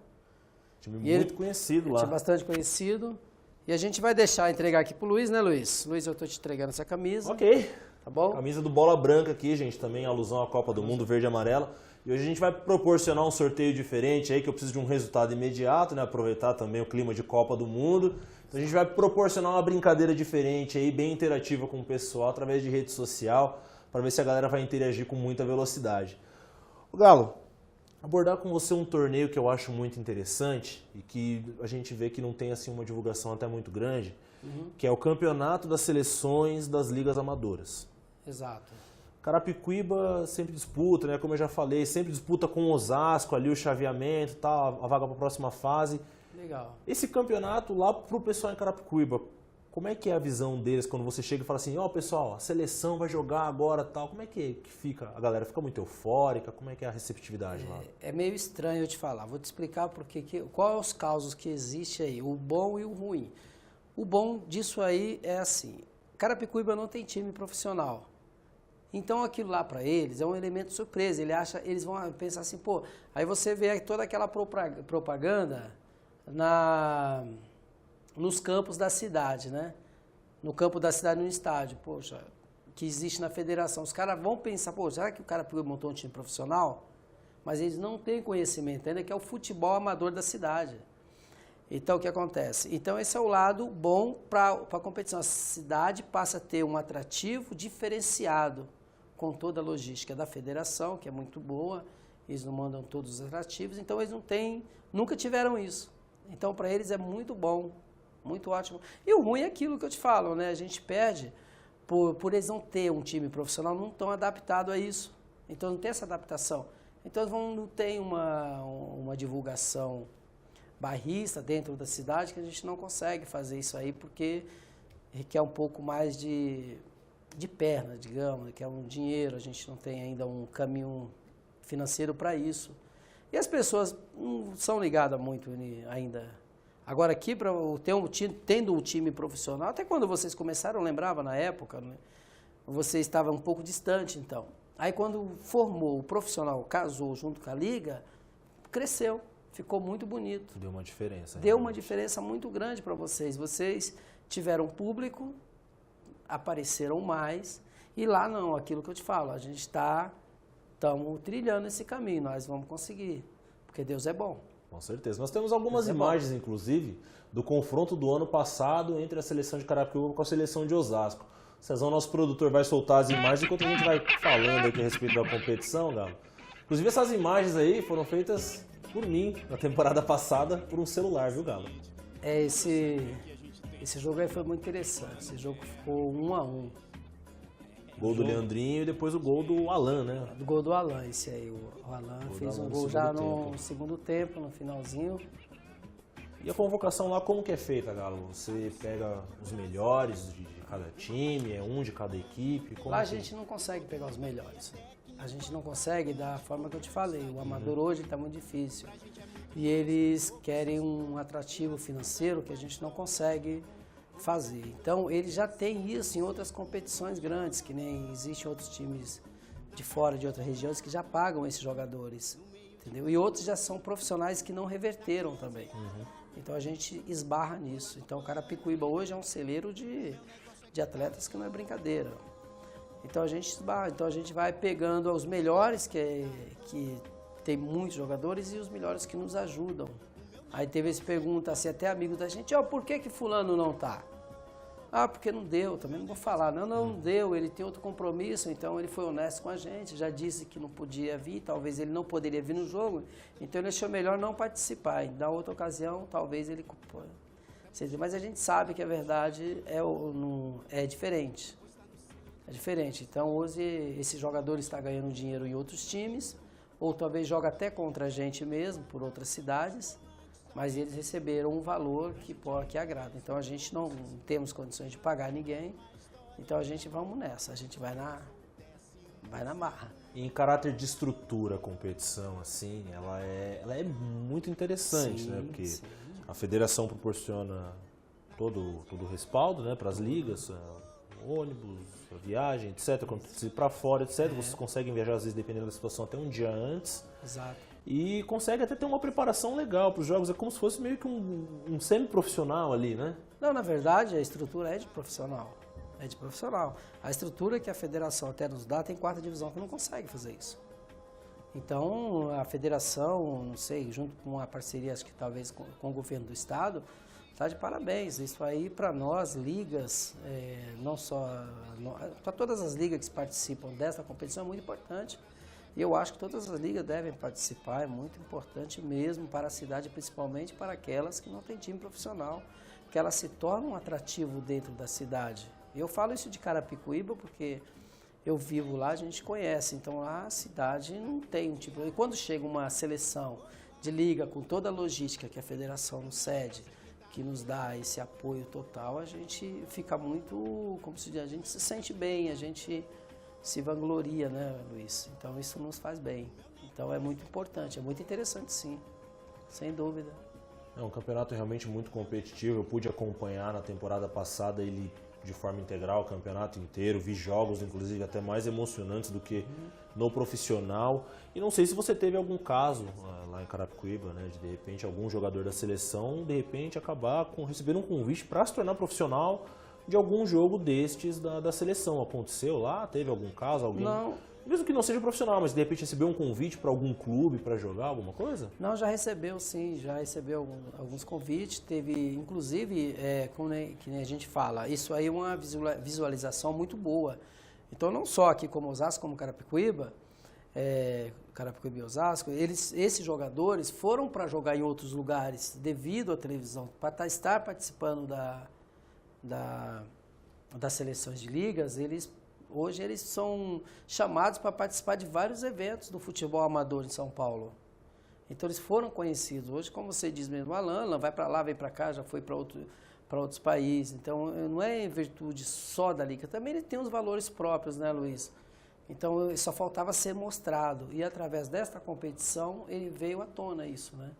Speaker 2: Time muito conhecido lá.
Speaker 3: Time bastante conhecido. E a gente vai deixar entregar aqui pro Luiz, né, Luiz? Luiz, eu estou te entregando essa camisa.
Speaker 2: Ok.
Speaker 3: Tá bom?
Speaker 2: Camisa do Bola Branca aqui, gente, também em alusão à Copa do Mundo, verde e amarela. E hoje a gente vai proporcionar um sorteio diferente aí, que eu preciso de um resultado imediato, né? Aproveitar também o clima de Copa do Mundo. Então a gente vai proporcionar uma brincadeira diferente aí, bem interativa com o pessoal, através de rede social, para ver se a galera vai interagir com muita velocidade. O Galo, abordar com você um torneio que eu acho muito interessante e que a gente vê que não tem assim uma divulgação até muito grande, que é o Campeonato das Seleções das Ligas Amadoras.
Speaker 3: Exato.
Speaker 2: Carapicuíba sempre disputa, né? Como eu já falei, sempre disputa com o Osasco ali o chaveamento, tal, a vaga para a próxima fase.
Speaker 3: Legal.
Speaker 2: Esse campeonato lá pro pessoal em Carapicuíba, como é que é a visão deles quando você chega e fala assim, ó, pessoal, a seleção vai jogar agora, tal, como é que fica? A galera fica muito eufórica? Como é que é a receptividade lá?
Speaker 3: É meio estranho eu te falar. Vou te explicar qual é os causos que existe aí, o bom e o ruim. O bom disso aí é assim, Carapicuíba não tem time profissional. Então aquilo lá para eles é um elemento surpresa. Eles vão pensar assim, pô, aí você vê toda aquela propaganda nos campos da cidade, né? No campo da cidade, no estádio, poxa, que existe na federação. Os caras vão pensar, pô, será que o cara montou um time profissional? Mas eles não têm conhecimento ainda que é o futebol amador da cidade. Então, o que acontece? Então, esse é o lado bom para a competição. A cidade passa a ter um atrativo diferenciado com toda a logística da federação, que é muito boa. Eles não mandam todos os atrativos, então eles nunca tiveram isso. Então, para eles é muito bom, muito ótimo. E o ruim é aquilo que eu te falo, né? A gente perde por eles não ter um time profissional, não estão adaptados a isso. Então, não tem essa adaptação. Então, não tem uma divulgação bairrista dentro da cidade que a gente não consegue fazer isso aí, porque requer um pouco mais de perna, digamos, requer um dinheiro, a gente não tem ainda um caminho financeiro para isso. E as pessoas não são ligadas muito ainda. Agora aqui, tendo um time profissional, até quando vocês começaram, eu lembrava na época, né? Você estava um pouco distante, então. Aí quando formou o profissional, casou junto com a liga, cresceu. ficou muito bonito.
Speaker 2: Deu uma diferença.
Speaker 3: Deu uma diferença muito grande para vocês. Vocês tiveram público, apareceram mais, e lá não, aquilo que eu te falo, a gente estamos trilhando esse caminho, nós vamos conseguir, porque Deus é bom.
Speaker 2: Com certeza. Nós temos algumas imagens, inclusive, do confronto do ano passado entre a seleção de Carapicuíba com a seleção de Osasco. Cezão, nosso produtor, vai soltar as imagens enquanto a gente vai falando aqui a respeito da competição, Galo. Inclusive, essas imagens aí foram feitas por mim na temporada passada por um celular, viu, Galo?
Speaker 3: Esse jogo aí foi muito interessante. Esse jogo ficou 1-1.
Speaker 2: Gol do Leandrinho e depois o gol do Alan, né?
Speaker 3: Do gol do Alan, esse aí. O Alan fez um gol já no segundo tempo, no finalzinho.
Speaker 2: E a convocação lá, como que é feita, Galo? Você pega os melhores de cada time, é um de cada equipe?
Speaker 3: Lá a gente não consegue pegar os melhores. A gente não consegue da forma que eu te falei. O amador hoje está muito difícil. E eles querem um atrativo financeiro que a gente não consegue fazer. Então, eles já têm isso em outras competições grandes, que nem existem outros times de fora, de outras regiões, que já pagam esses jogadores. Entendeu? E outros já são profissionais que não reverteram também. Então, a gente esbarra nisso. Então, o Carapicuíba hoje é um celeiro de atletas que não é brincadeira. Então, a gente esbarra. Então, a gente vai pegando os melhores, que tem muitos jogadores, e os melhores que nos ajudam. Aí teve essa pergunta, assim, até amigos da gente, por que fulano não tá? Porque não deu, também não vou falar. Não deu, ele tem outro compromisso, então ele foi honesto com a gente, já disse que não podia vir, talvez ele não poderia vir no jogo, então ele achou melhor não participar. E na outra ocasião, talvez ele... Mas a gente sabe que a verdade é diferente. É diferente. Então hoje esse jogador está ganhando dinheiro em outros times, ou talvez joga até contra a gente mesmo, por outras cidades, mas eles receberam um valor que agrada. Então a gente não temos condições de pagar ninguém, então a gente vamos nessa, a gente vai na marra.
Speaker 2: E em caráter de estrutura, a competição, assim, ela é muito interessante, né? Porque a federação proporciona todo o respaldo, né, para as ligas, ônibus, a viagem, etc. Quando você ir para fora, etc. Vocês conseguem viajar, às vezes, dependendo da situação, até um dia antes.
Speaker 3: Exato.
Speaker 2: E consegue até ter uma preparação legal para os jogos. É como se fosse meio que um semi-profissional ali, né?
Speaker 3: Não, na verdade, a estrutura é de profissional. É de profissional. A estrutura que a federação até nos dá, tem 4ª divisão que não consegue fazer isso. Então, a federação, não sei, junto com uma parceria, acho que talvez com o governo do estado, está de parabéns. Isso aí, para nós, ligas, não só... Para todas as ligas que participam dessa competição, é muito importante. E eu acho que todas as ligas devem participar, é muito importante mesmo para a cidade, principalmente para aquelas que não têm time profissional, que elas se tornam um atrativo dentro da cidade. Eu falo isso de Carapicuíba porque eu vivo lá, a gente conhece, então lá a cidade não tem um tipo... E quando chega uma seleção de liga com toda a logística que a federação nos cede, que nos dá esse apoio total, a gente fica muito, como se diz, a gente se sente bem, a gente se vangloria, né, Luiz? Então isso nos faz bem. Então é muito importante, é muito interessante, sim, sem dúvida.
Speaker 2: É um campeonato realmente muito competitivo. Eu pude acompanhar na temporada passada ele de forma integral, o campeonato inteiro. Vi jogos, inclusive, até mais emocionantes do que no profissional. E não sei se você teve algum caso lá em Carapicuíba, né, de repente algum jogador da seleção, de repente acabar recebendo um convite para se tornar profissional de algum jogo destes da seleção. Aconteceu lá? Teve algum caso? Alguém?
Speaker 3: Não.
Speaker 2: Mesmo que não seja profissional, mas de repente recebeu um convite para algum clube para jogar, alguma coisa?
Speaker 3: Não, já recebeu sim, já recebeu alguns convites. Teve, inclusive, que nem a gente fala, isso aí é uma visualização muito boa. Então, não só aqui como Osasco, como Carapicuíba, Carapicuíba e Osasco, esses jogadores foram para jogar em outros lugares devido à televisão, para estar participando das seleções de ligas. Hoje eles são chamados para participar de vários eventos do futebol amador em São Paulo. Então eles foram conhecidos. Hoje, como você diz mesmo, o Alan vai para lá, vem para cá, já foi para outros países. Então não é em virtude só da liga, também ele tem os valores próprios, né, Luiz? Então só faltava ser mostrado. E através desta competição ele veio à tona isso, né?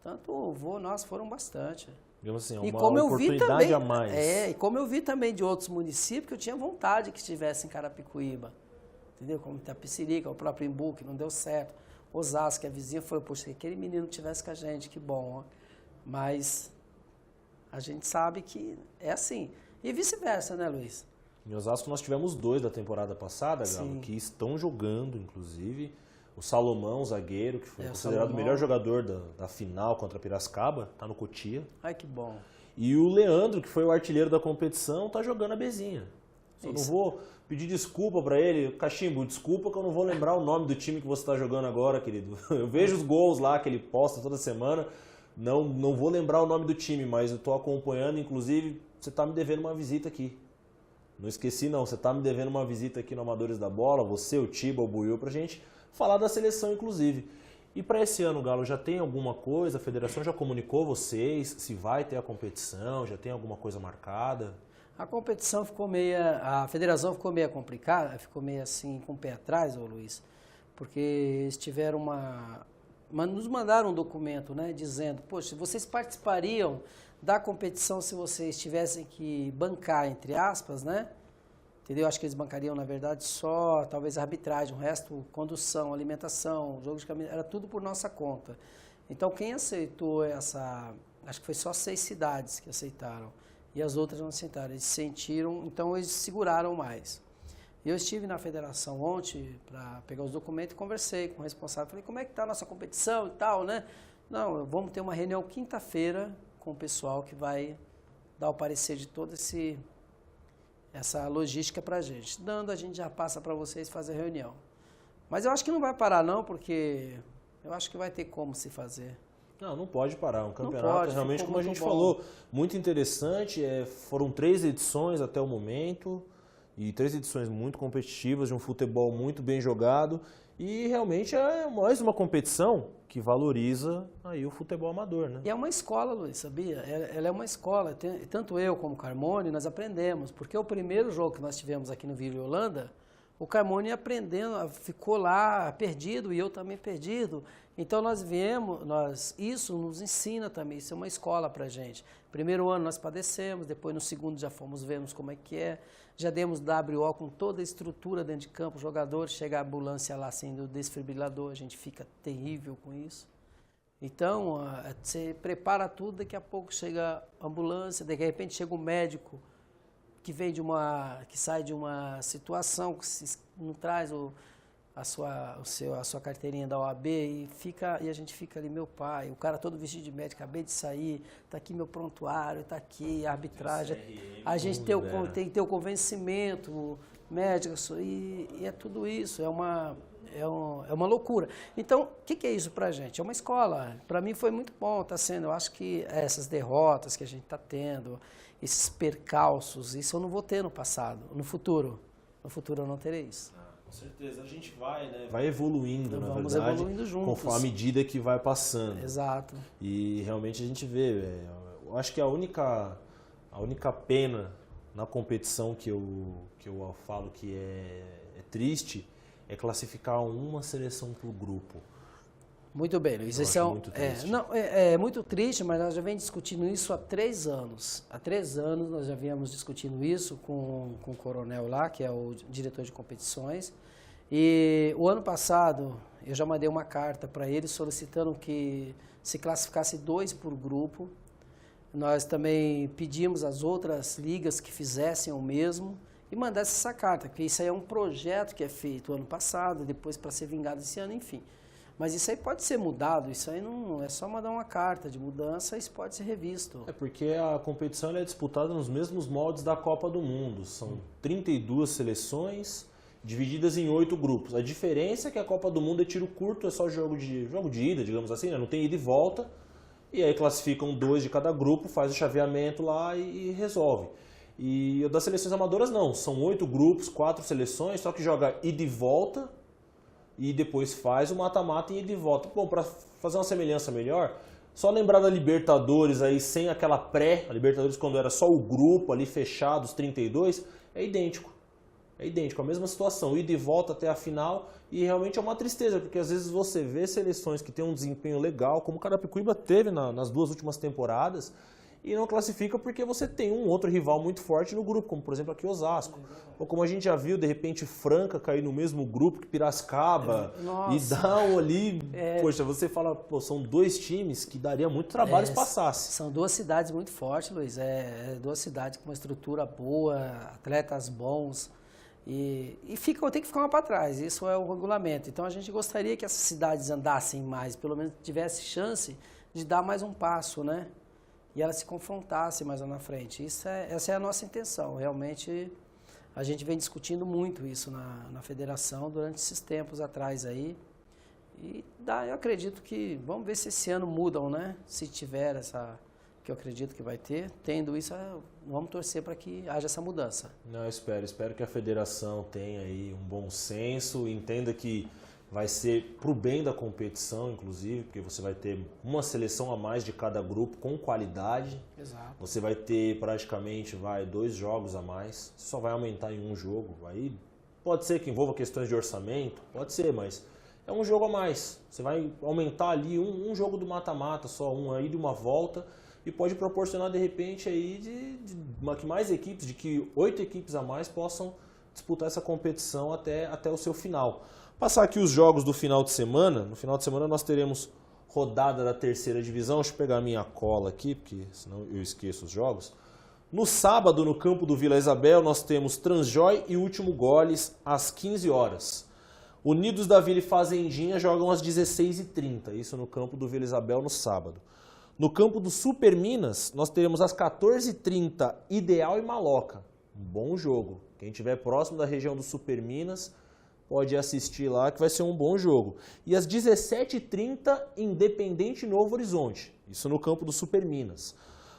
Speaker 3: Tanto nós foram bastante.
Speaker 2: Assim,
Speaker 3: e como eu vi também,
Speaker 2: a mais.
Speaker 3: e como eu vi também de outros municípios que eu tinha vontade que estivesse em Carapicuíba, entendeu? Como Itapecerica, o próprio Imbu, que não deu certo. Osasco, que é vizinha, falou, poxa, se aquele menino tivesse com a gente, que bom. Ó. Mas a gente sabe que é assim. E vice-versa, né, Luiz?
Speaker 2: Em Osasco nós tivemos 2 da temporada passada, Galo,
Speaker 3: Sim.
Speaker 2: que estão jogando, inclusive. O Salomão, zagueiro, que foi
Speaker 3: o
Speaker 2: considerado o
Speaker 3: Salomão.
Speaker 2: melhor jogador da final contra a Piracicaba, está no Cotia.
Speaker 3: Ai, que bom.
Speaker 2: E o Leandro, que foi o artilheiro da competição, está jogando a Bezinha. Só não
Speaker 3: Isso.
Speaker 2: vou pedir desculpa para ele. Cachimbo, desculpa que eu não vou lembrar o nome do time que você está jogando agora, querido. Eu vejo os gols lá que ele posta toda semana. Não vou lembrar o nome do time, mas eu estou acompanhando. Inclusive, você está me devendo uma visita aqui. Não esqueci não, você está me devendo uma visita aqui no Amadores da Bola, você, o Tiba, o Buiu, pra gente falar da seleção, inclusive. E para esse ano, Galo, já tem alguma coisa? A federação já comunicou vocês se vai ter a competição? Já tem alguma coisa marcada?
Speaker 3: A competição ficou a federação ficou meio complicada, ficou meio assim com o pé atrás, ô Luiz, porque eles tiveram nos mandaram um documento, né, dizendo, poxa, vocês participariam da competição se vocês tivessem que bancar, entre aspas, né? Entendeu? Acho que eles bancariam, na verdade, só talvez a arbitragem, o resto, condução, alimentação, jogo de camisa, era tudo por nossa conta. Então, quem aceitou acho que foi só 6 cidades que aceitaram, e as outras não aceitaram. Eles sentiram, então eles seguraram mais. Eu estive na federação ontem para pegar os documentos e conversei com o responsável. Falei, como é que está a nossa competição e tal, né? Não, vamos ter uma reunião quinta-feira com o pessoal que vai dar o parecer de toda essa logística para a gente. Dando, a gente já passa para vocês fazer a reunião. Mas eu acho que não vai parar não, porque eu acho que vai ter como se fazer.
Speaker 2: Não pode parar. Um campeonato,
Speaker 3: pode,
Speaker 2: realmente,
Speaker 3: ficou
Speaker 2: como a
Speaker 3: muito
Speaker 2: gente
Speaker 3: bom.
Speaker 2: falou, muito interessante. Foram 3 edições até o momento, e 3 edições muito competitivas, de um futebol muito bem jogado. E realmente é mais uma competição que valoriza aí o futebol amador, né?
Speaker 3: E é uma escola, Luiz, sabia? Ela é uma escola. Tanto eu como o Carmone, nós aprendemos. Porque o primeiro jogo que nós tivemos aqui no Vila Holanda, o Carmone aprendendo, ficou lá perdido e eu também perdido. Então nós isso nos ensina também, isso é uma escola pra gente. Primeiro ano nós padecemos, depois no segundo já vemos como é que é. Já demos WO com toda a estrutura dentro de campo, jogadores, chega a ambulância lá sendo desfibrilador, a gente fica terrível com isso. Então, você prepara tudo, daqui a pouco chega a ambulância, de repente chega um médico que sai de uma situação que não traz a sua carteirinha da OAB e a gente fica ali, meu pai, o cara todo vestido de médico, acabei de sair, está aqui meu prontuário, está aqui a arbitragem, a gente tem que ter o convencimento médico e é tudo isso, é uma loucura. Então, o que é isso pra gente? É uma escola. Para mim foi muito bom, tá sendo. Eu acho que essas derrotas que a gente está tendo, esses percalços, isso eu não vou ter no passado, no futuro. No futuro eu não terei isso.
Speaker 2: Com certeza, a gente vai evoluindo, na
Speaker 3: Vamos
Speaker 2: verdade,
Speaker 3: evoluindo juntos.
Speaker 2: conforme a medida que vai passando.
Speaker 3: Exato.
Speaker 2: E realmente a gente vê, eu acho que a única pena na competição que eu falo que é triste é classificar uma seleção por grupo.
Speaker 3: Muito bem, Luiz.
Speaker 2: Eu acho muito triste.
Speaker 3: É muito triste, mas nós já vem discutindo isso há 3 anos. Há 3 anos nós já viemos discutindo isso com o coronel lá, que é o diretor de competições. E o ano passado eu já mandei uma carta para ele solicitando que se classificasse 2 por grupo. Nós também pedimos às outras ligas que fizessem o mesmo e mandassem essa carta, porque isso aí é um projeto que é feito ano passado, depois para ser vingado esse ano, enfim. Mas isso aí pode ser mudado, isso aí não é só mandar uma carta de mudança, isso pode ser revisto.
Speaker 2: É porque a competição é disputada nos mesmos moldes da Copa do Mundo. São 32 seleções divididas em 8 grupos. A diferença é que a Copa do Mundo é tiro curto, é só jogo de ida, digamos assim, né? Não tem ida e volta. E aí classificam 2 de cada grupo, faz o chaveamento lá e resolve. E o das seleções amadoras não, são 8 grupos, 4 seleções, só que joga ida e volta. E depois faz o mata-mata e ida e volta. Bom, para fazer uma semelhança melhor, só lembrar da Libertadores aí sem aquela a Libertadores quando era só o grupo ali fechado, os 32, é idêntico. É idêntico, a mesma situação, ida e volta até a final, e realmente é uma tristeza, porque às vezes você vê seleções que têm um desempenho legal, como o Carapicuíba teve nas 2 últimas temporadas, e não classifica porque você tem um outro rival muito forte no grupo, como por exemplo aqui Osasco. Ou como a gente já viu, de repente Franca cair no mesmo grupo que Piracicaba e dar ali... Poxa, você fala, pô, são 2 times que daria muito trabalho se passasse.
Speaker 3: São 2 cidades muito fortes, Luiz. 2 cidades com uma estrutura boa, atletas bons. E tem que ficar uma para trás, isso é o regulamento. Então a gente gostaria que essas cidades andassem mais, pelo menos tivesse chance de dar mais um passo, né? E elas se confrontassem mais lá na frente. Essa é a nossa intenção. Realmente a gente vem discutindo muito isso na federação durante esses tempos atrás aí. E eu acredito que, vamos ver se esse ano mudam, né? Se tiver que eu acredito que vai ter, tendo isso, vamos torcer para que haja essa mudança.
Speaker 2: Não, eu espero que a federação tenha aí um bom senso, entenda que vai ser para o bem da competição, inclusive, porque você vai ter uma seleção a mais de cada grupo com qualidade.
Speaker 3: Exato.
Speaker 2: Você vai ter praticamente 2 jogos a mais, só vai aumentar em um jogo. Aí pode ser que envolva questões de orçamento, pode ser, mas é um jogo a mais. Você vai aumentar ali um jogo do mata-mata, só aí de uma volta, e pode proporcionar de repente aí que mais equipes, de que 8 equipes a mais possam disputar essa competição até o seu final. Passar aqui os jogos do final de semana. No final de semana nós teremos rodada da 3ª divisão. Deixa eu pegar a minha cola aqui, porque senão eu esqueço os jogos. No sábado, no campo do Vila Isabel, nós temos Transjoy e Último Goles às 15 horas. Unidos da Vila e Fazendinha jogam às 16h30. Isso no campo do Vila Isabel no sábado. No campo do Super Minas, nós teremos às 14h30 Ideal e Maloca. Um bom jogo. Quem estiver próximo da região do Super Minas pode assistir lá, que vai ser um bom jogo. E às 17h30, Independente e Novo Horizonte. Isso no campo do Super Minas.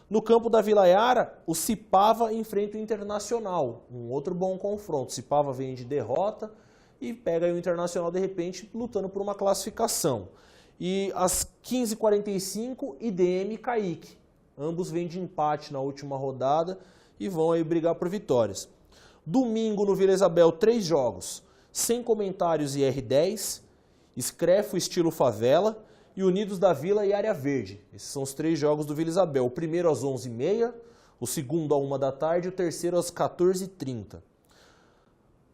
Speaker 2: No campo da Vila Yara, o Cipava enfrenta o Internacional. Um outro bom confronto. O Cipava vem de derrota e pega aí o Internacional, de repente, lutando por uma classificação. E às 15h45, IDM e Kaique. Ambos vêm de empate na última rodada e vão aí brigar por vitórias. Domingo no Vila Isabel, 3 jogos. Sem Comentários e R10, Escrefo estilo Favela e Unidos da Vila e Área Verde. Esses são os 3 jogos do Vila Isabel. O primeiro às 11h30, o segundo à 13h e o terceiro às 14h30.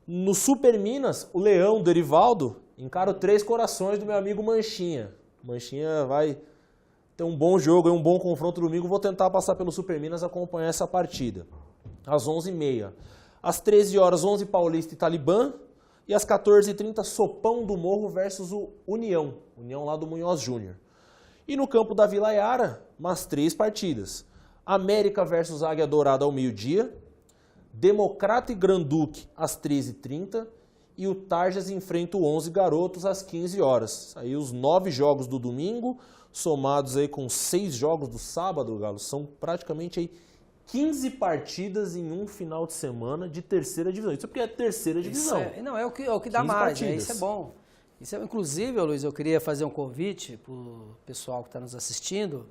Speaker 2: No Super Minas, o Leão do Erivaldo encara o 3 Corações do meu amigo Manchinha. Manchinha vai ter um bom jogo, um bom confronto domingo. Vou tentar passar pelo Super Minas acompanhar essa partida. Às 11h30. Às 13 horas, 11 Paulista e Talibã. E às 14h30, Sopão do Morro versus o União. União lá do Munhoz Júnior. E no campo da Vila Yara, umas 3 partidas. América versus Águia Dourada ao meio-dia. Democrata e Granduque às 13h30. E o Tarjas enfrenta o 11 Garotos às 15 horas. Aí os 9 jogos do domingo, somados aí com 6 jogos do sábado, Galo, são praticamente aí 15 partidas em um final de semana de 3ª divisão. Isso é porque é 3ª divisão.
Speaker 3: É o que dá mais, isso é bom. Inclusive, Luiz, eu queria fazer um convite para o pessoal que está nos assistindo,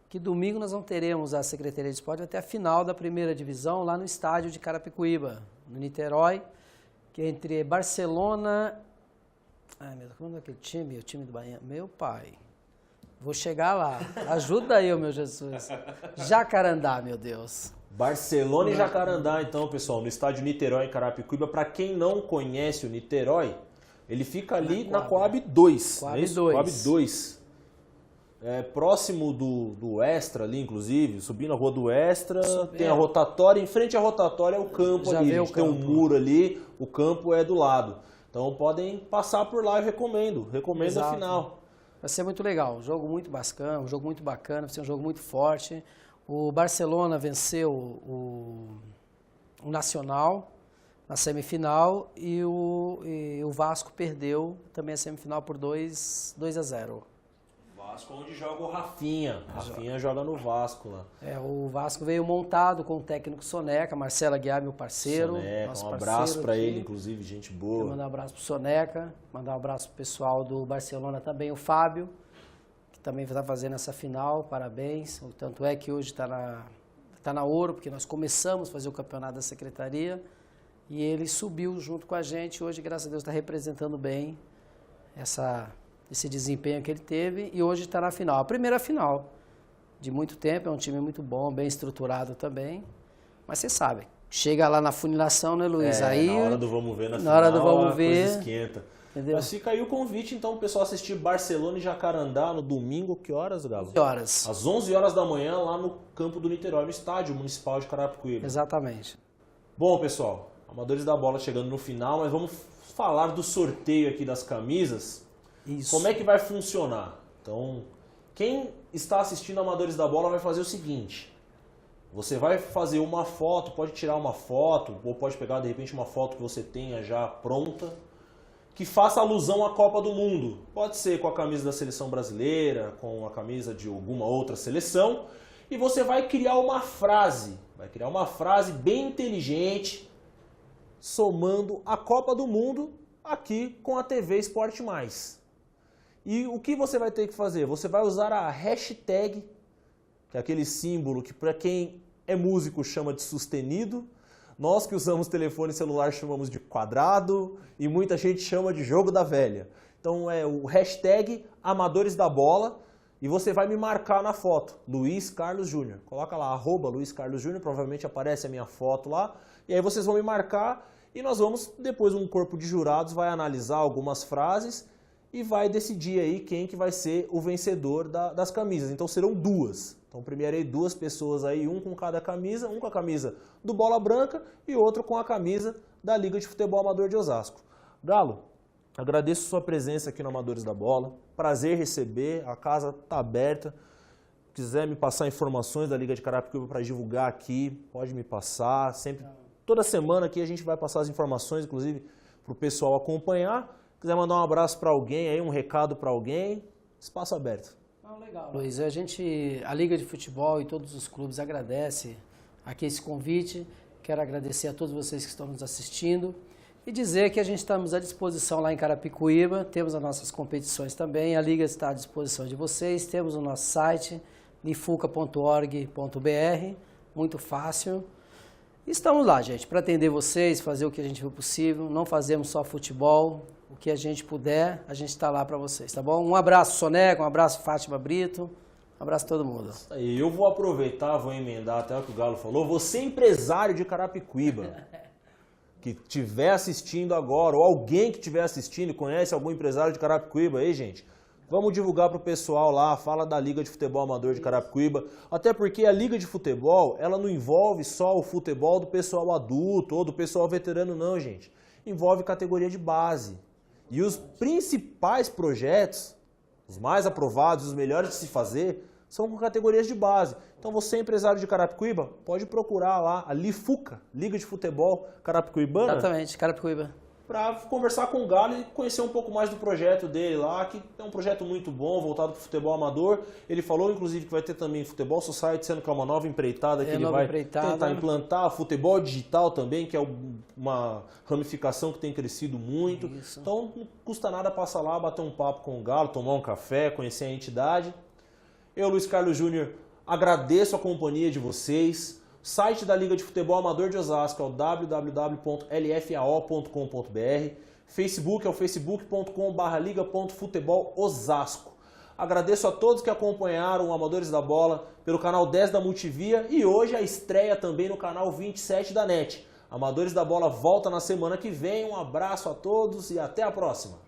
Speaker 3: que domingo nós não teremos a Secretaria de Esporte até a final da 1ª divisão lá no estádio de Carapicuíba, no Niterói, que é entre Barcelona... Ai, meu Deus, como é aquele time? O time do Bahia? Meu pai... Vou chegar lá. Ajuda eu, meu Jesus. Jacarandá, meu Deus.
Speaker 2: Barcelona e Jacarandá, então, pessoal, no estádio Niterói, em Carapicuíba. Para quem não conhece o Niterói, ele fica ali na Coab 2. Coab 2. É, próximo do Extra ali, inclusive, subindo a rua do Extra, tem a rotatória. Em frente à rotatória é o campo ali. A gente tem um muro ali, o campo é do lado. Então podem passar por lá, eu recomendo. Recomendo a final.
Speaker 3: Vai ser muito legal, um jogo muito bacana, vai ser um jogo muito forte. O Barcelona venceu o Nacional na semifinal e o Vasco perdeu também a semifinal por 2-0.
Speaker 2: Vasco onde joga o Rafinha. Rafinha joga no Vasco lá.
Speaker 3: O Vasco veio montado com o técnico Soneca, Marcelo Aguiar, meu parceiro.
Speaker 2: Soneca, um abraço para ele, inclusive, gente boa.
Speaker 3: Quero mandar um abraço pro Soneca, mandar um abraço pro pessoal do Barcelona também, o Fábio, que também está fazendo essa final, parabéns. Tanto é que hoje está na Ouro, porque nós começamos a fazer o campeonato da secretaria e ele subiu junto com a gente. Hoje, graças a Deus, está representando bem esse desempenho que ele teve e hoje está na final, a primeira final. de muito tempo, é um time muito bom, bem estruturado também. Mas você sabe, chega lá na funilação, né, Luiz? Aí,
Speaker 2: na hora do vamos ver,
Speaker 3: na
Speaker 2: final,
Speaker 3: hora do vamos
Speaker 2: a
Speaker 3: ver,
Speaker 2: coisa esquenta.
Speaker 3: Entendeu?
Speaker 2: Mas fica aí o convite, então, o pessoal assistir Barcelona e Jacarandá no domingo, que horas, Galo?
Speaker 3: 11 horas.
Speaker 2: Às 11 horas da manhã, lá no campo do Niterói, no estádio municipal de Carapicuíba.
Speaker 3: Exatamente.
Speaker 2: Bom, pessoal, Amadores da Bola chegando no final, mas vamos falar do sorteio aqui das camisas.
Speaker 3: Isso.
Speaker 2: Como é que vai funcionar? Então, quem está assistindo Amadores da Bola vai fazer o seguinte. Você vai fazer uma foto, pode tirar uma foto, ou pode pegar de repente uma foto que você tenha já pronta, que faça alusão à Copa do Mundo. Pode ser com a camisa da seleção brasileira, com a camisa de alguma outra seleção, e você vai criar uma frase. Vai criar uma frase bem inteligente, somando a Copa do Mundo aqui com a TV Esporte Mais. E o que você vai ter que fazer? Você vai usar a hashtag, que é aquele símbolo que para quem é músico chama de sustenido, nós que usamos telefone celular chamamos de quadrado e muita gente chama de jogo da velha. Então é o hashtag Amadores da Bola e você vai me marcar na foto, Luiz Carlos Júnior. Coloca lá, @Luiz Carlos Júnior, provavelmente aparece a minha foto lá. E aí vocês vão me marcar e nós vamos, depois um corpo de jurados vai analisar algumas frases e vai decidir aí quem que vai ser o vencedor das camisas. Então serão duas. Então premiarei duas pessoas aí, um com cada camisa, um com a camisa do Bola Branca e outro com a camisa da Liga de Futebol Amador de Osasco. Galo, agradeço sua presença aqui no Amadores da Bola. Prazer receber, a casa está aberta. Se quiser me passar informações da Liga de Carapicuíba para divulgar aqui, pode me passar. Sempre, toda semana aqui a gente vai passar as informações, inclusive para o pessoal acompanhar. Se quiser mandar um abraço para alguém, aí, um recado para alguém, espaço aberto.
Speaker 3: Legal, Luiz, a Liga de Futebol e todos os clubes agradecem aqui esse convite. Quero agradecer a todos vocês que estão nos assistindo e dizer que a gente estamos à disposição lá em Carapicuíba, temos as nossas competições também, a Liga está à disposição de vocês, temos o nosso site, lifuca.org.br, muito fácil. Estamos lá, gente, para atender vocês, fazer o que a gente for possível, não fazemos só futebol, o que a gente puder, a gente está lá para vocês, tá bom? Um abraço, Soneca, um abraço, Fátima Brito, um abraço a todo mundo.
Speaker 2: Eu vou aproveitar, vou emendar até o que o Galo falou, você empresário de Carapicuíba, que estiver assistindo agora, ou alguém que estiver assistindo, conhece algum empresário de Carapicuíba aí, gente? Vamos divulgar para o pessoal lá, fala da Liga de Futebol Amador de Carapicuíba, até porque a Liga de Futebol, ela não envolve só o futebol do pessoal adulto ou do pessoal veterano não, gente. Envolve categoria de base. E os principais projetos, os mais aprovados, os melhores de se fazer, são com categorias de base. Então você, empresário de Carapicuíba, pode procurar lá a Lifuca, Liga de Futebol Carapicuíbana.
Speaker 3: Exatamente, Carapicuíba.
Speaker 2: Para conversar com o Galo e conhecer um pouco mais do projeto dele lá, que é um projeto muito bom, voltado para o futebol amador. Ele falou, inclusive, que vai ter também Futebol Society, sendo que é uma nova empreitada que ele vai tentar implantar. Futebol digital também, que é uma ramificação que tem crescido muito. Isso. Então, não custa nada passar lá, bater um papo com o Galo, tomar um café, conhecer a entidade. Eu, Luiz Carlos Júnior, agradeço a companhia de vocês. O site da Liga de Futebol Amador de Osasco é o www.lfao.com.br. Facebook é o facebook.com/liga.futebolosasco. Agradeço a todos que acompanharam o Amadores da Bola pelo canal 10 da Multivia e hoje a estreia também no canal 27 da NET. Amadores da Bola volta na semana que vem. Um abraço a todos e até a próxima.